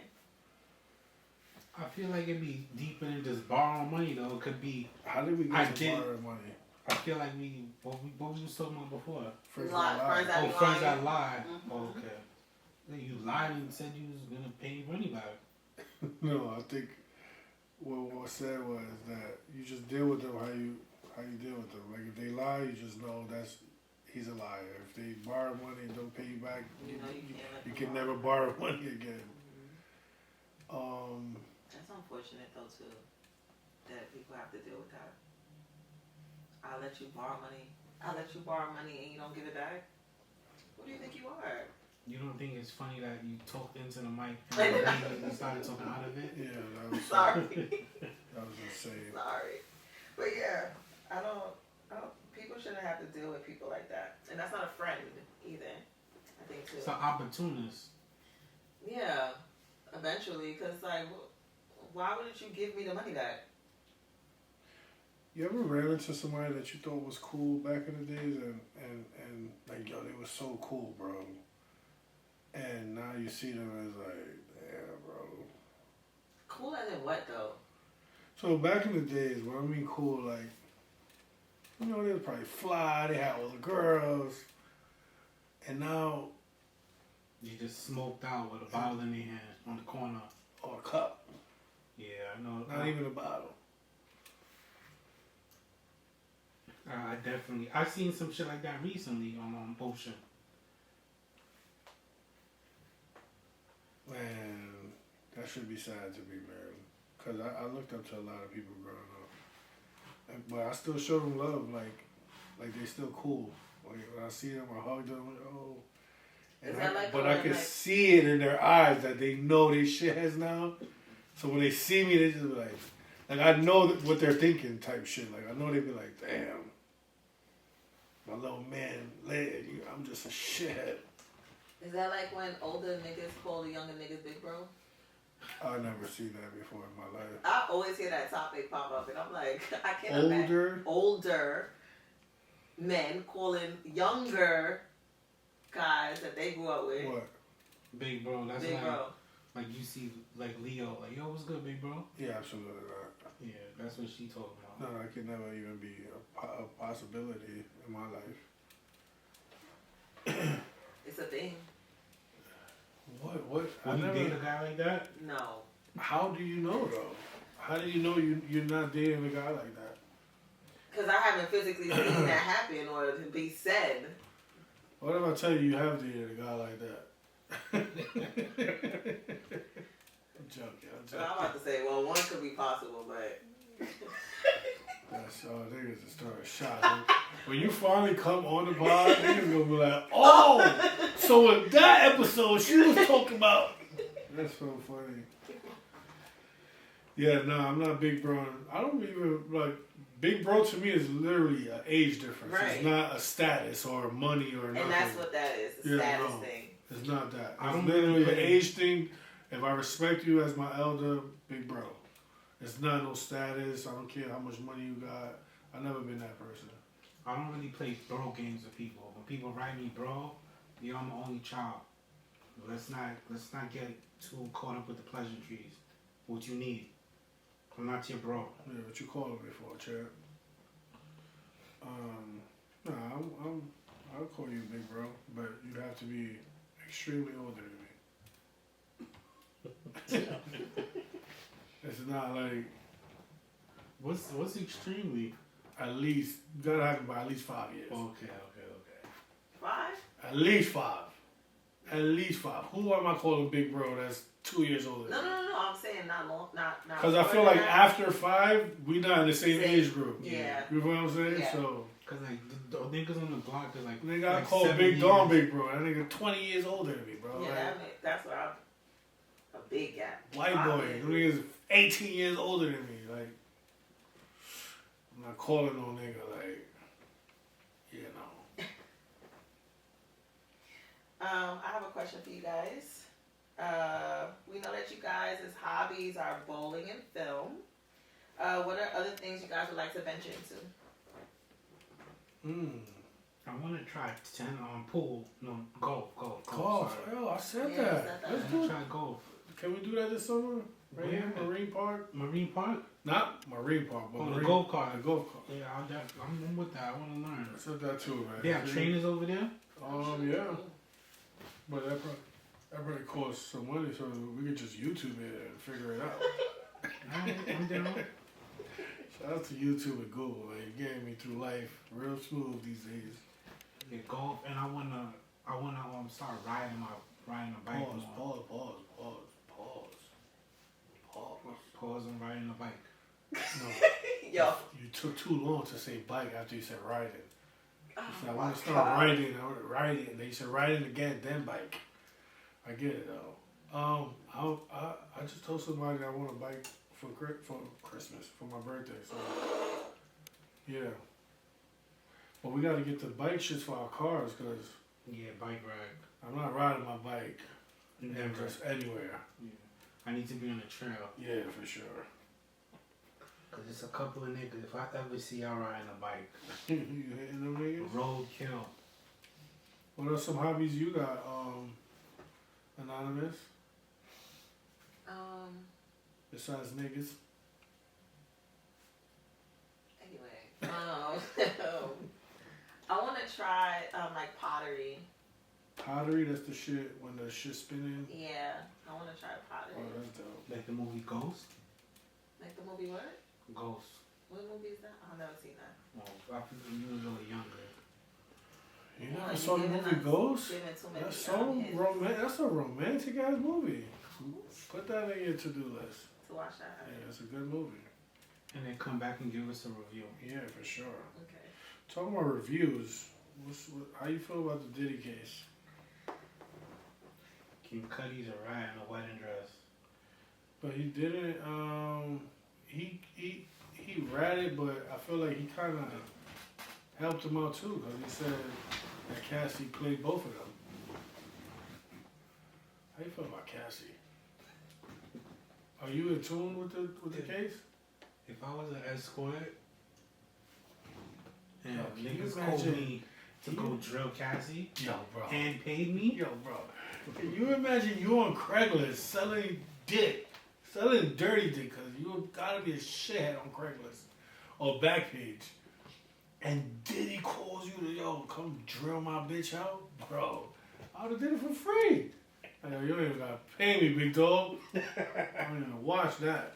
I feel like it'd be deeper than just borrowing money though. It could be. How did we get to borrow money? I feel like what we was talking about before. Friends Friends that Friends that lied. Mm-hmm. Oh, okay. Then you lied and said you was gonna pay your money back. No, I think what was said was that you just deal with them how you deal with them. Like if they lie, you just know he's a liar. If they borrow money and don't pay you back, you can never borrow money again. That's unfortunate though too, that people have to deal with that. I'll let you borrow money and you don't give it back. Who do you think you are? You don't think it's funny that you talked into the mic and you started talking out of it? Yeah, that was Sorry. That was insane. Sorry. But yeah, I don't, people shouldn't have to deal with people like that. And that's not a friend either, I think too. It's an opportunist. Yeah, eventually, because like, why wouldn't you give me the money back? You ever ran into somebody that you thought was cool back in the days and like, yo, they were so cool, bro. And now you see them as like, damn, bro. Cool as in what though? So back in the days, when I mean cool, like, you know, they were probably fly, they had all the girls. And now, You just smoked out with a bottle in your hand on the corner. or a cup, Yeah, I know. not even a bottle. I definitely. I seen some shit like that recently on Ocean. Man, that should be sad to me, man. Because I looked up to a lot of people growing up. But I still show them love. Like, like they still cool. Like when I see them, I hug them. I'm like, oh. But I can see it in their eyes that they know they shitheads now. So when they see me, they just be like I know what they're thinking type shit. Like I know they be like, damn, my little man, I'm just a shithead. Is that like when older niggas call the younger niggas big bro? I never seen that before in my life. I always hear that topic pop up, and I'm like, I can't imagine older men calling younger guys that they grew up with. What? Big bro. That's big bro. Like you see, like Leo, like, yo, what's good, big bro? Yeah, absolutely not. Yeah, that's what she told me. No, that could never even be a possibility in my life. It's a thing. What? Would you date a guy like that? No. How do you know, though? How do you know you're not dating a guy like that? Because I haven't physically seen that happen or to be said. What if I tell you have dated a guy like that? I'm joking. I'm about to say, well, one could be possible, but... That's all niggas just start shot. When you finally come on the pod, niggas gonna be like, oh, so in that episode she was talking about. That's so funny. Yeah, no, I'm not big bro. I don't even like big bro. To me is literally an age difference. Right. It's not a status or money or nothing. And that's what that is. The status thing. It's not that. I It's don't literally really an age thing. If I respect you as my elder, big bro. It's not no status. I don't care how much money you got. I've never been that person. I don't really play bro games with people. When people write me bro, I'm the only child. Let's not get too caught up with the pleasantries. What you need. I'm not your bro. Yeah, what you calling me for, Chad? I'll call you big bro, but you'd have to be extremely older than me. It's not like What's extremely? at least you gotta have it by at least 5 years. Okay. 5? At least 5. At least 5. Who am I calling big bro that's 2 years older? No. I'm saying not long, not. Because I feel like after 5, we not in the same age group. Yeah. You know what I'm saying? Yeah. So. Cause like the niggas on the block is like Nigga, I like call 7 Big Dom years. big bro. That nigga 20 years older than me, bro. Yeah, Like, that's what I'm. A big gap. white boy. Them niggas 18 years older than me. Like, I'm not calling no nigga like, you know. I have a question for you guys. We know that you guys' hobbies are bowling and film. What are other things you guys would like to venture into? I want to try golf. Golf. Sorry. Yo, I said Yeah, that. you said that. Let's I do want it. to try golf. Can we do that this summer? Right here, Where? Marine Park. Marine Park? Not Marine Park, but On Marine the golf cart. The golf cart. Yeah, I'm with that. I want to learn. I said that too, man. They have trainers over there? Yeah. But that probably costs some money, so we could just YouTube it and figure it out. I'm down. Shout out to YouTube and Google. Like, you're getting me through life real smooth these days. Yeah, golf, and I wanna start riding a bike more. Pause on riding a bike. No, Yo. you took too long to say bike after you said riding. You said, I Oh want my to start God. riding, and then you said riding again, then bike. I get it though. I just told somebody I want a bike for Christmas, for my birthday. So yeah, but we gotta get the bike shits for our cars, cause Yeah, bike ride. I'm not riding my bike Never. just anywhere. Yeah. I need to be on the trail. Yeah, for sure. Cause it's a couple of niggas. If I ever see y'all riding a bike, You hitting them niggas? roadkill. What are some hobbies you got, Anonymous? Besides niggas? Anyway, I want to try like pottery. Pottery, that's the shit when the shit's spinning. Yeah, I want to try pottery. Oh, that's dope. Like the movie Ghost? Like the movie what? Ghost. What movie is that? I've never seen that. Well, I think when you was really younger. You know, Well, I you saw the giving movie us- Ghost. giving too many, That's so hints romantic. That's a romantic ass movie. Put that in your to-do list. to watch that. Yeah, it's a good movie. And then come back and give us a review. Yeah, for sure. Okay. talking about reviews, how you feel about the Diddy case? Kim Cudi's a rat in a wedding dress. But he didn't. He ratted, but I feel like he kind of helped him out too, because he said that Cassie played both of them. How you feel about Cassie? Are you in tune with the case? If I was an escort and Yo, can you niggas called imagine- me to go drill Cassie Yo, bro. and paid me, Yo, bro. Can you imagine you on Craigslist selling dick, selling dirty dick, because you gotta be a shithead on Craigslist or Backpage, and Diddy calls you to, yo, come drill my bitch out? Bro, I would have did it for free. I know, you ain't even gotta pay me, big dog. I'm gonna watch that.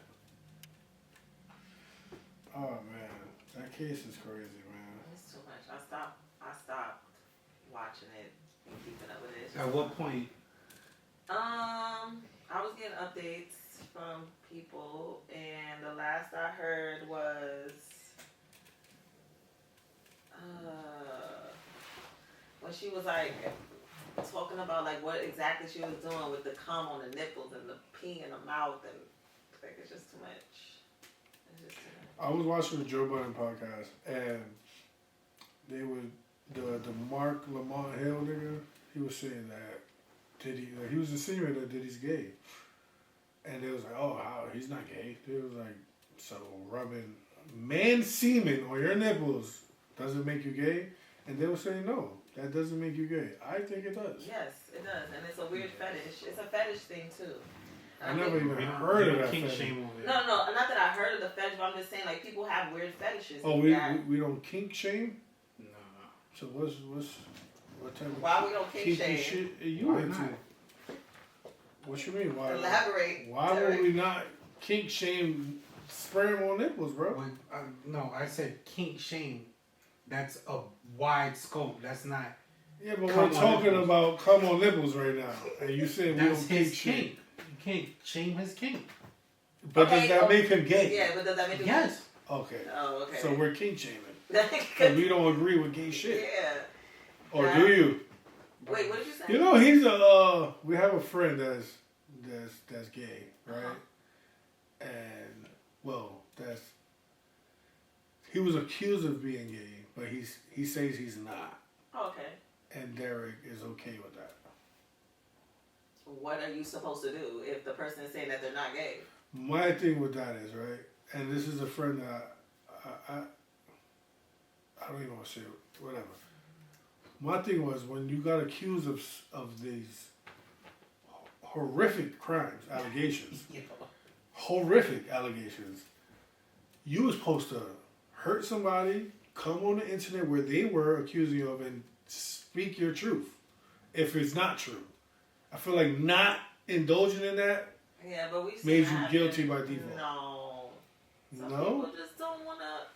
Oh, man. That case is crazy, man. It's too much. I stopped watching it and keeping up with it. at what point? I was getting updates from people, and the last I heard was when she was like talking about like what exactly she was doing with the cum on the nipples and the pee in the mouth, and like it's just too much. It's just too much. I was watching the Joe Budden podcast, and they were the Mark Lamont Hill nigga. He was saying that Diddy, he was insinuating that Diddy's gay, and they was like, "Oh, how he's not gay?" They was like, "So rubbing man semen on your nipples doesn't make you gay?" And they were saying, "No, that doesn't make you gay." I think it does. Yes, it does, and it's a weird fetish. It's a fetish thing too. I never think- even heard of that. King fetish. shame over No, not that I heard of the fetish, but I'm just saying like people have weird fetishes. Oh, we don't kink shame. No. So what type of Why we don't kink kinky shame? shit are you Why into? not? What you mean? Why? Elaborate. Why Derek. would we not kink shame sperm on nipples, bro? When, no, I said kink shame. That's a wide scope. That's not. Yeah, but Come we're on talking nipples. about come on nipples right now, and you said we That's don't kink his shame. kink. You can't shame his kink. But Okay, does that make him gay? Yeah, but does that make it? Yes. Okay. Oh, okay. So we're kink shaming. yeah. Because we don't agree with gay shit. Or Yeah. do you? Wait, what did you say? You know, he's we have a friend that's gay, right? Uh-huh. And well, he was accused of being gay, but he says he's not. Oh, okay. And Derek is okay with that. What are you supposed to do if the person is saying that they're not gay? My thing with that is, right, and this is a friend that I don't even want to say it, whatever. My thing was when you got accused of these horrific crimes, allegations, horrific allegations, you was supposed to hurt somebody, come on the internet where they were accusing you of, and speak your truth. If it's not true, I feel like not indulging in that Yeah, but we made you guilty by default. No. Some No? people just don't want to.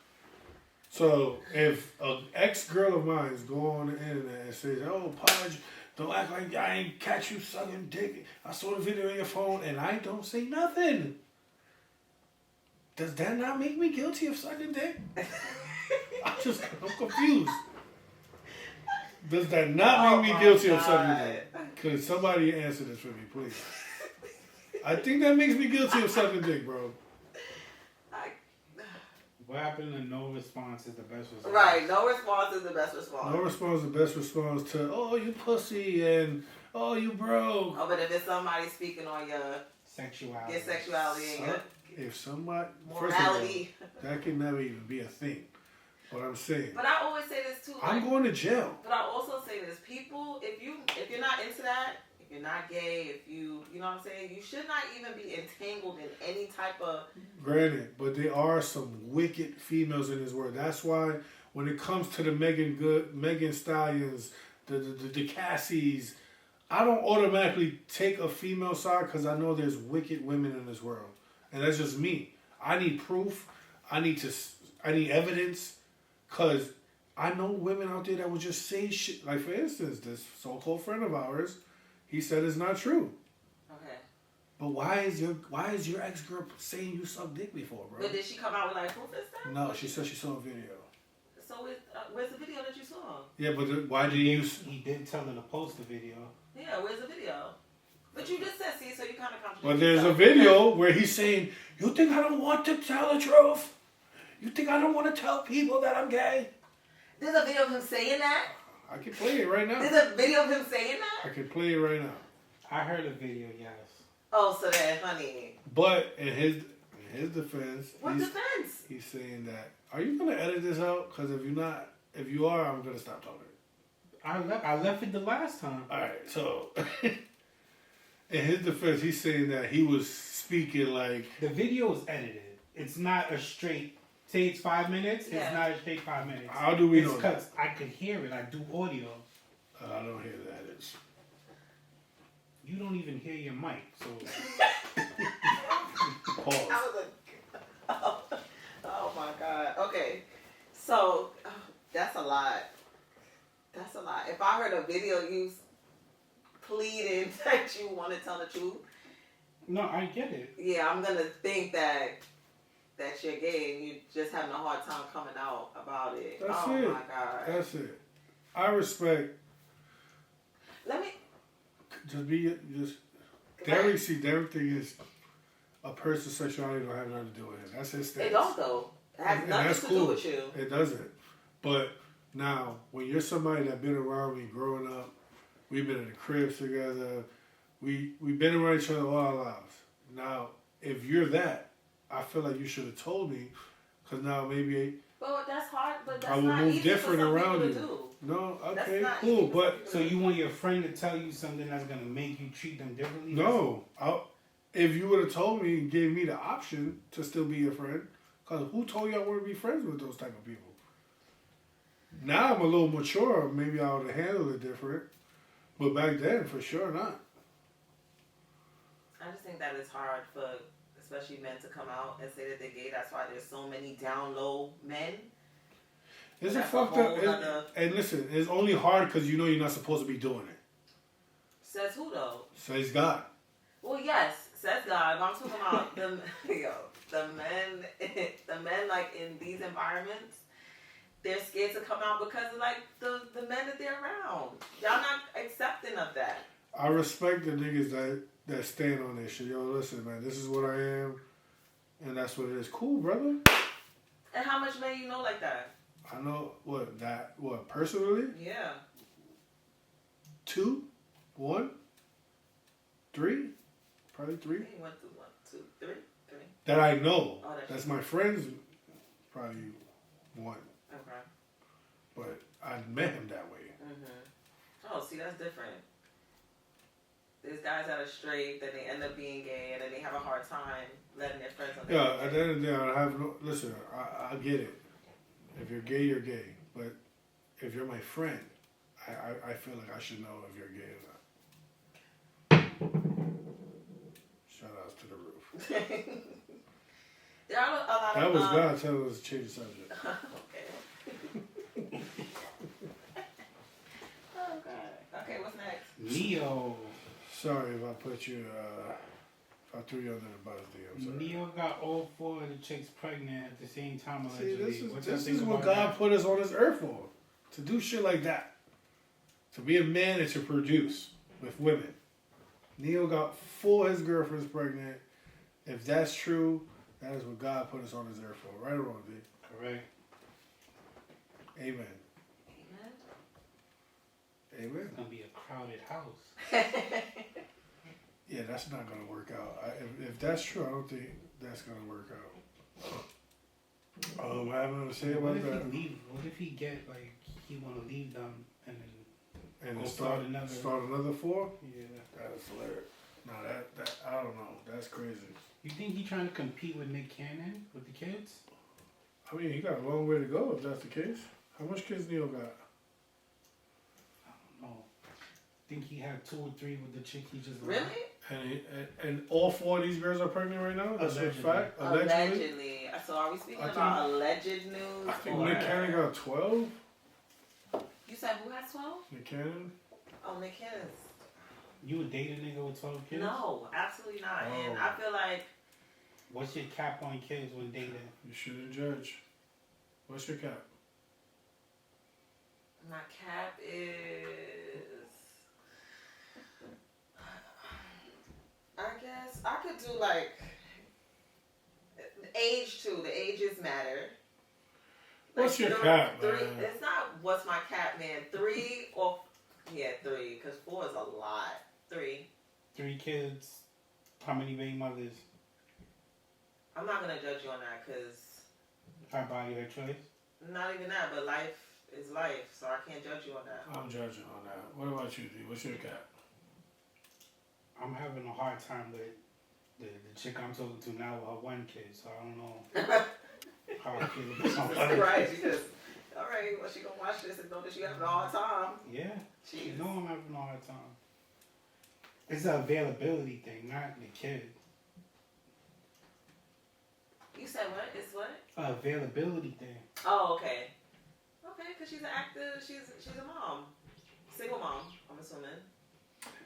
So if an ex-girl of mine is going on the internet and says, "Oh, Podge, don't act like I ain't catch you sucking dick. I saw the video on your phone," and I don't say nothing, does that not make me guilty of sucking dick? I'm confused. Does that not make me guilty of sucking dick? Could somebody answer this for me, please? I think that makes me guilty of sucking dick, bro. What happened to no response is the best response. Right, no response is the best response. No response is the best response to, "Oh, you pussy," and "Oh, you broke." Oh, but if it's somebody speaking on your Sexuality. sexuality and your If somebody, first of morality. all, that can never even be a thing. But I'm saying, But I always say this too. Like, I'm going to jail. But I also say this: people, if you're not into that, if you're not gay, if you know what I'm saying, you should not even be entangled in any type of. Granted, but there are some wicked females in this world. That's why when it comes to the Megan Stallions, the Cassies, I don't automatically take a female side because I know there's wicked women in this world, and that's just me. I need proof. I need evidence, because I know women out there that will just say shit. Like, for instance, this so-called friend of ours, he said it's not true. Okay. But why is your ex-girl saying you sucked dick before, bro? But did she come out with like proof and stuff? No, she said she saw a video. So where's the video that you saw? Yeah, but why do you? He did tell her to post the video. Yeah, where's the video? But you just said, see, so you kind of contradict But there's a yourself. video where he's saying, "You think I don't want to tell the truth? You think I don't want to tell people that I'm gay?" There's a video of him saying that? I can play it right now. There's a video of him saying I that? can play it right now. I heard a video, yes. Oh, so then, honey. But in his defense, What defense? he's saying that, are you gonna edit this out? Because if you are, I'm gonna stop talking. I left it the last time. All right, so in his defense, he's saying that he was speaking like The video is edited. It's not a straight. Say it's 5 minutes. Yeah. It's not a straight 5 minutes. How do we it's know that? cuts. I could hear it. I do audio. I don't hear that. It's You don't even hear your mic, so pause. That was oh my God. Okay. So, that's a lot. That's a lot. If I heard a video you pleading that you want to tell the truth, no, I get it. yeah, I'm going to think that you're gay and you're just having a hard time coming out about it. That's oh it. my God. That's it. I respect. Let me. Derek thing is a person's sexuality don't have nothing to do with it. That's his stance. It don't though. It has And nothing that's to cool. do with you. It doesn't. But now, when you're somebody that been around me growing up, we've been in the cribs together, we've been around each other all our lives. Now, if you're that, I feel like you should have told me, because now maybe But that's hard. But that's I will not move easy different for some around people you. to do. No, That's okay, not cool, easy for but some people So to do. you want your friend to tell you something that's gonna make you treat them differently? no. If you would have told me and gave me the option to still be your friend, because who told you I want to be friends with those type of people? Now I'm a little mature. Maybe I would have handled it different. But back then, for sure not. I just think that it's hard for especially men to come out and say that they're gay. That's why there's so many down low men. It's a That's a fucked whole up. nother- And listen, it's only hard because you know you're not supposed to be doing it. Says who though? Says God. Well, yes, says God. But I'm talking about the men like in these environments. They're scared to come out because of like the men that they're around. Y'all not accepting of that. I respect the niggas that stand on this shit. Yo, listen, man, this is what I am, and that's what it is. Cool, brother. And how much men you know like that? I know personally? Yeah. 2, 1, 3, probably 3. He went through 1, 2, 3. That I know. Oh, That's my friends, probably 1. Okay. But I met him that way. Mm-hmm. Oh, see, that's different. There's guys that are straight, then they end up being gay, and then they have a hard time letting their friends on. Yeah, at the end of the day, I have no. Listen, I get it. If you're gay, you're gay. But if you're my friend, I feel like I should know if you're gay or not. Shout outs to the roof. There are a lot That of. was God telling us to change the subject. Okay. Oh God. Okay, what's next? Neyo. Sorry if I put you. If I threw you under the bus, D. I'm sorry. Neyo got all 4 of the chicks pregnant at the same time, See, allegedly. this is what God put us on this earth for. To do shit like that. To be a man and to produce with women. Neyo got 4 of his girlfriends pregnant. If that's true, that is what God put us on this earth for. Right or wrong, D? Correct. Amen. Amen. It's gonna be a crowded house. Yeah, that's not going to work out. If that's true, I don't think that's going to work out. I have nothing to say What about if that. he leave? What if he get like he want to leave them and then And go then start another 4? yeah? That's hilarious. No, that I don't know. That's crazy. You think he trying to compete with Nick Cannon with the kids? I mean, he got a long way to go if that's the case. How much kids Neil got? I don't know. Think he had 2 or 3 with the chick he just Really? And all 4 of these girls are pregnant right now? That's a Allegedly. fact? Allegedly. So are we speaking about alleged news? I think or... Nick Cannon got 12. You said who has 12? Nick Cannon? Oh, Nick Cannon's. You would date a nigga with 12 kids? No, absolutely not. Oh. And I feel like What's your cap on kids when dating? You shouldn't judge. What's your cap? My cap is. I guess I could do like age too. The ages matter. What's your cap, three, man? It's not what's my cap, man. 3 or 3, because 4 is a lot. 3. 3 kids. How many baby mothers? I'm not gonna judge you on that because Her body, her choice. not even that, but life is life, so I can't judge you on that. I'm judging on that. What about you, D? What's your cap? I'm having a hard time with the chick I'm talking to now with her 1 kid, so I don't know how I feel about that. Right, because alright, well she gonna watch this and know that you having a hard time. Yeah, Jeez. you know I'm having a hard time. It's an availability thing, not the kid. You said what? It's what? Availability thing. Oh, okay. Okay, because she's an actor. She's a mom. Single mom, I'm assuming.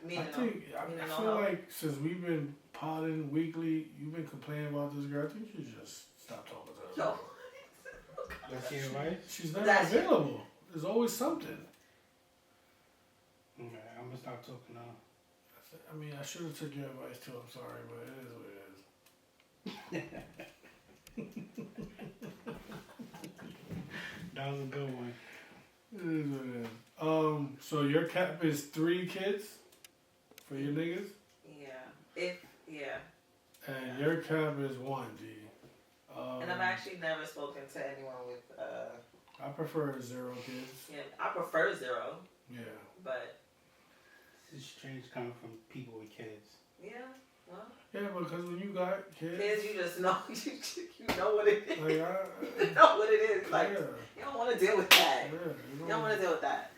I feel like since we've been podding weekly, you've been complaining about this girl. I think you should just stop talking to her. No. That's your advice? She's not available. There's always something. Okay, I'm gonna stop talking now. I mean, I should have took your advice too. I'm sorry, but it is what it is. That was a good one. It is what it is. So your cap is 3 kids for your niggas? Yeah. And your cap is 1, G. And I've actually never spoken to anyone with, I prefer 0 kids. yeah, I prefer 0, Yeah. but, It's strange coming from people with kids. yeah, well. Yeah, because when you got kids, Kids, you just know, you know what it is. like, You know what it is. Like, yeah, you don't want to deal with that. yeah, You don't want to deal with that.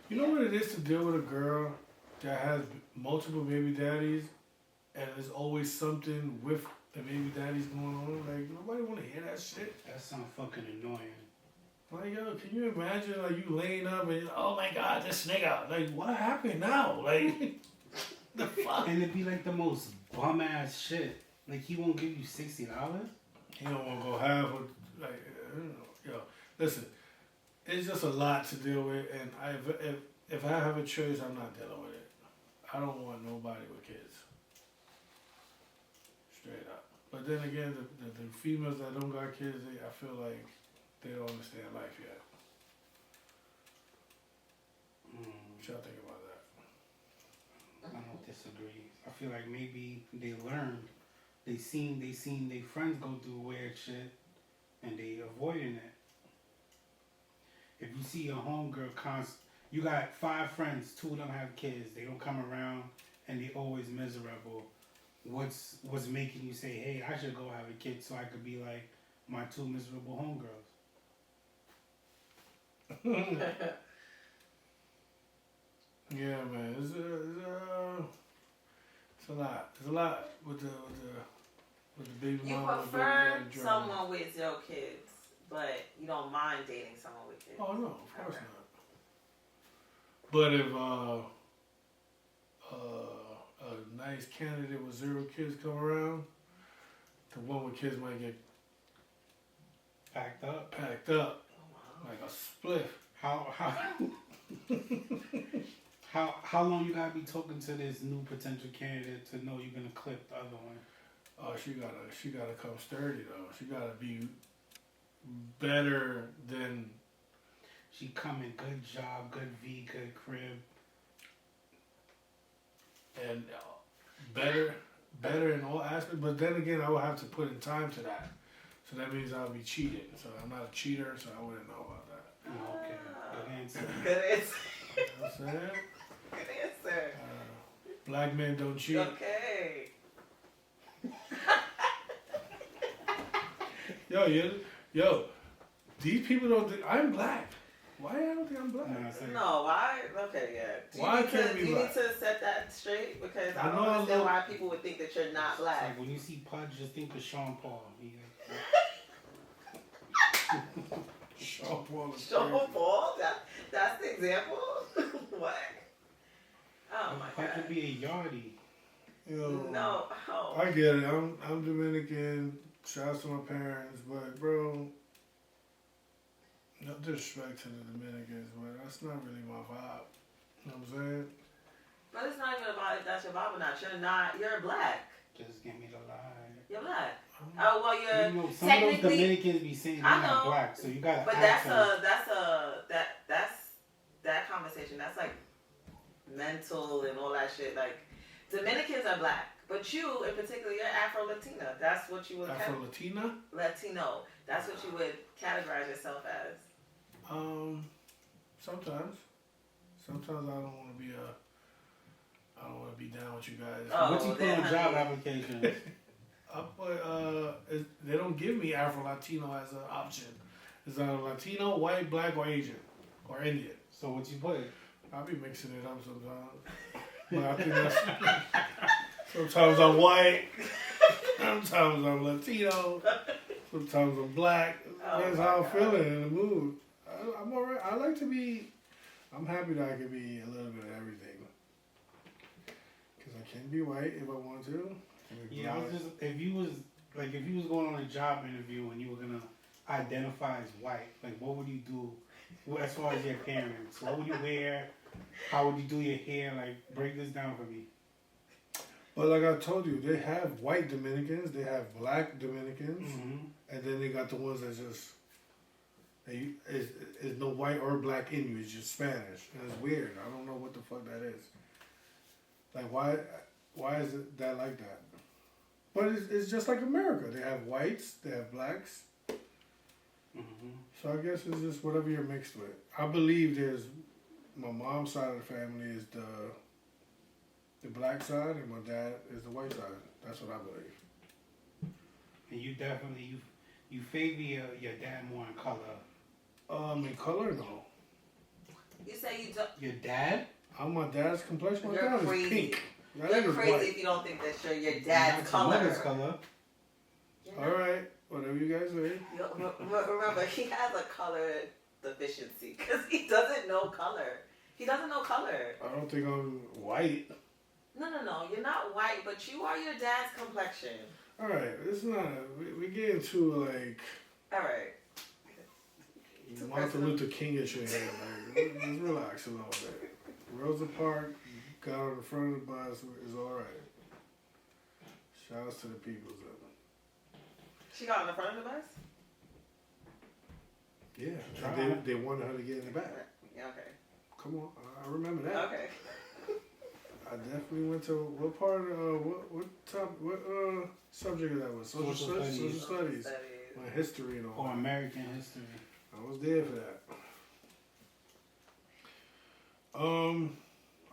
You know what it is to deal with a girl that has multiple baby daddies, and there's always something with the baby daddies going on. Like, nobody want to hear that shit. That sounds fucking annoying. Like, yo, can you imagine, like, you laying up and, oh my God, this nigga. Like, what happened now? Like, the fuck? And it'd be like the most bum ass shit. Like he won't give you $60. You don't want to go half with, like, yo, listen, it's just a lot to deal with, and if I have a choice, I'm not dealing with it. I don't want nobody with kids. Straight up. But then again, the females that don't got kids, I feel like they don't understand life yet. What y'all think about that? I don't disagree. I feel like maybe they learned. They seen their friends go through weird shit, and they avoiding it. If you see a homegirl you got 5 friends, 2 of them have kids. They don't come around, and they always miserable. What's making you say, hey, I should go have a kid so I could be like my 2 miserable homegirls? Yeah, man, it's a lot. There's a lot with the baby You mama. prefer someone with 0 kids, but you don't mind dating someone with kids. Oh no, of course not. But if a nice candidate with 0 kids come around, the one with kids might get Packed up. like a spliff. How long you gotta be talking to this new potential candidate to know you're gonna clip the other one? Oh, she gotta come sturdy though. She gotta be better than. She coming, good job, good V, good crib. And better in all aspects. But then again, I would have to put in time to that. So that means I'll be cheating. So I'm not a cheater, so I wouldn't know about that. Oh, okay, good answer. Good answer. You know what I'm saying? Good answer. Black men don't cheat. Okay. Yo, these people don't think I'm black. Why I don't think I'm black? No, why? Okay, yeah. Do you need to set that straight? Because I don't understand why people would think that you're not black. Like when you see Pudge, just think of Sean Paul. Sean Paul is Sean crazy. Paul? That's the example? What? Oh my Pudge God. could be a yardie. Yo, No. Oh. I get it. I'm Dominican. Shout out to my parents, but bro, No disrespect to the Dominicans, but that's not really my vibe. You know what I'm saying? But it's not even about if that's your vibe or not. You're black. Just give me the lie. You're black. Oh well, you're You know, some of those technically. Dominicans be saying they're not black, so you gotta. But ask that conversation. That's like mental and all that shit. Like Dominicans are black, but you in particular, you're Afro-Latina. That's what you would. Afro-Latina? Latino. That's what you would categorize yourself as. Sometimes I don't want to be I don't want to be down with you guys. Oh, what you put on job applications? I put they don't give me Afro-Latino as an option. It's either Latino, white, black, or Asian, or Indian. So what you put? I'll be mixing it up sometimes. But I think that's sometimes I'm white, sometimes I'm Latino, sometimes I'm black. That's how I'm feeling in the mood. I'm alright. I like to be. I'm happy that I can be a little bit of everything. Cause I can be white if I want to. Yeah, I was just if you was going on a job interview and you were gonna identify as white, like what would you do as far as your appearance? What would you wear? How would you do your hair? Like break this down for me. But like I told you, they have white Dominicans, they have black Dominicans, and then they got the ones that just is no white or black in you. It's just Spanish, and it's weird. I don't know what the fuck that is. Like why is it that like that? But it's just like America. They have whites, they have blacks. So I guess it's just whatever you're mixed with. I believe there's my mom's side of the family is the black side, and my dad is the white side. That's what I believe. And you definitely you favor your dad more in color. In color, no. You say you don't. Your dad? I'm my dad's complexion. My You're dad crazy. is pink. You're crazy if you don't think that you're your dad's color. color. All right, whatever you guys say. Remember, he has a color deficiency because he doesn't know color. He doesn't know color. I don't think I'm white. No. You're not white, but you are your dad's complexion. All right, it's not. We get into like. All right. Martin Luther King-ish in here. Like, let's relax a little bit. Rosa Parks got on the front of the bus is all right. Shouts to the people. She got on the front of the bus? Yeah. They wanted her to get in the back. Yeah, okay. Come on. I remember that. Okay. I definitely went to what part what subject that was? Social studies. My history and all. Or American history. I was there for that. I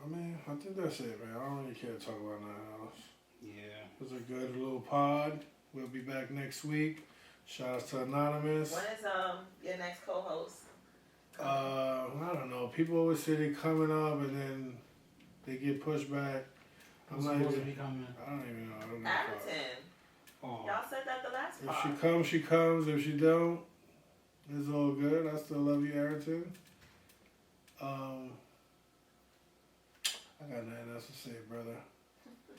mean, I think that's it, man. I don't really care to talk about nothing else. Yeah. It was a good little pod. We'll be back next week. Shout out to Annomous. When is your next co-host? I don't know. People always say they're coming up and then they get pushed back. I'm not even. I don't even know. I don't know. Atherton. Oh. Y'all said that the last If part. she comes, she comes. If she don't, it's all good. I still love you, Atherton. I got nothing else to say, brother.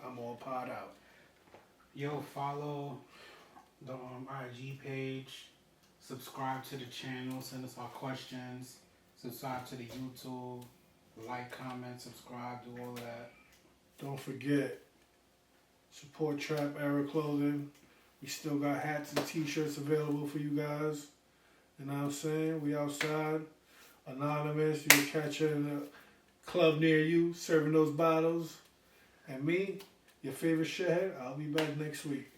I'm all pod out. Yo, follow the IG page. Subscribe to the channel. Send us our questions. Subscribe to the YouTube. Like, comment, subscribe, do all that. Don't forget, support Trap Era Clothing. We still got hats and t-shirts available for you guys. You know what I'm saying? We outside. Anonymous. You can catch her in a club near you serving those bottles. And me, your favorite shithead, I'll be back next week.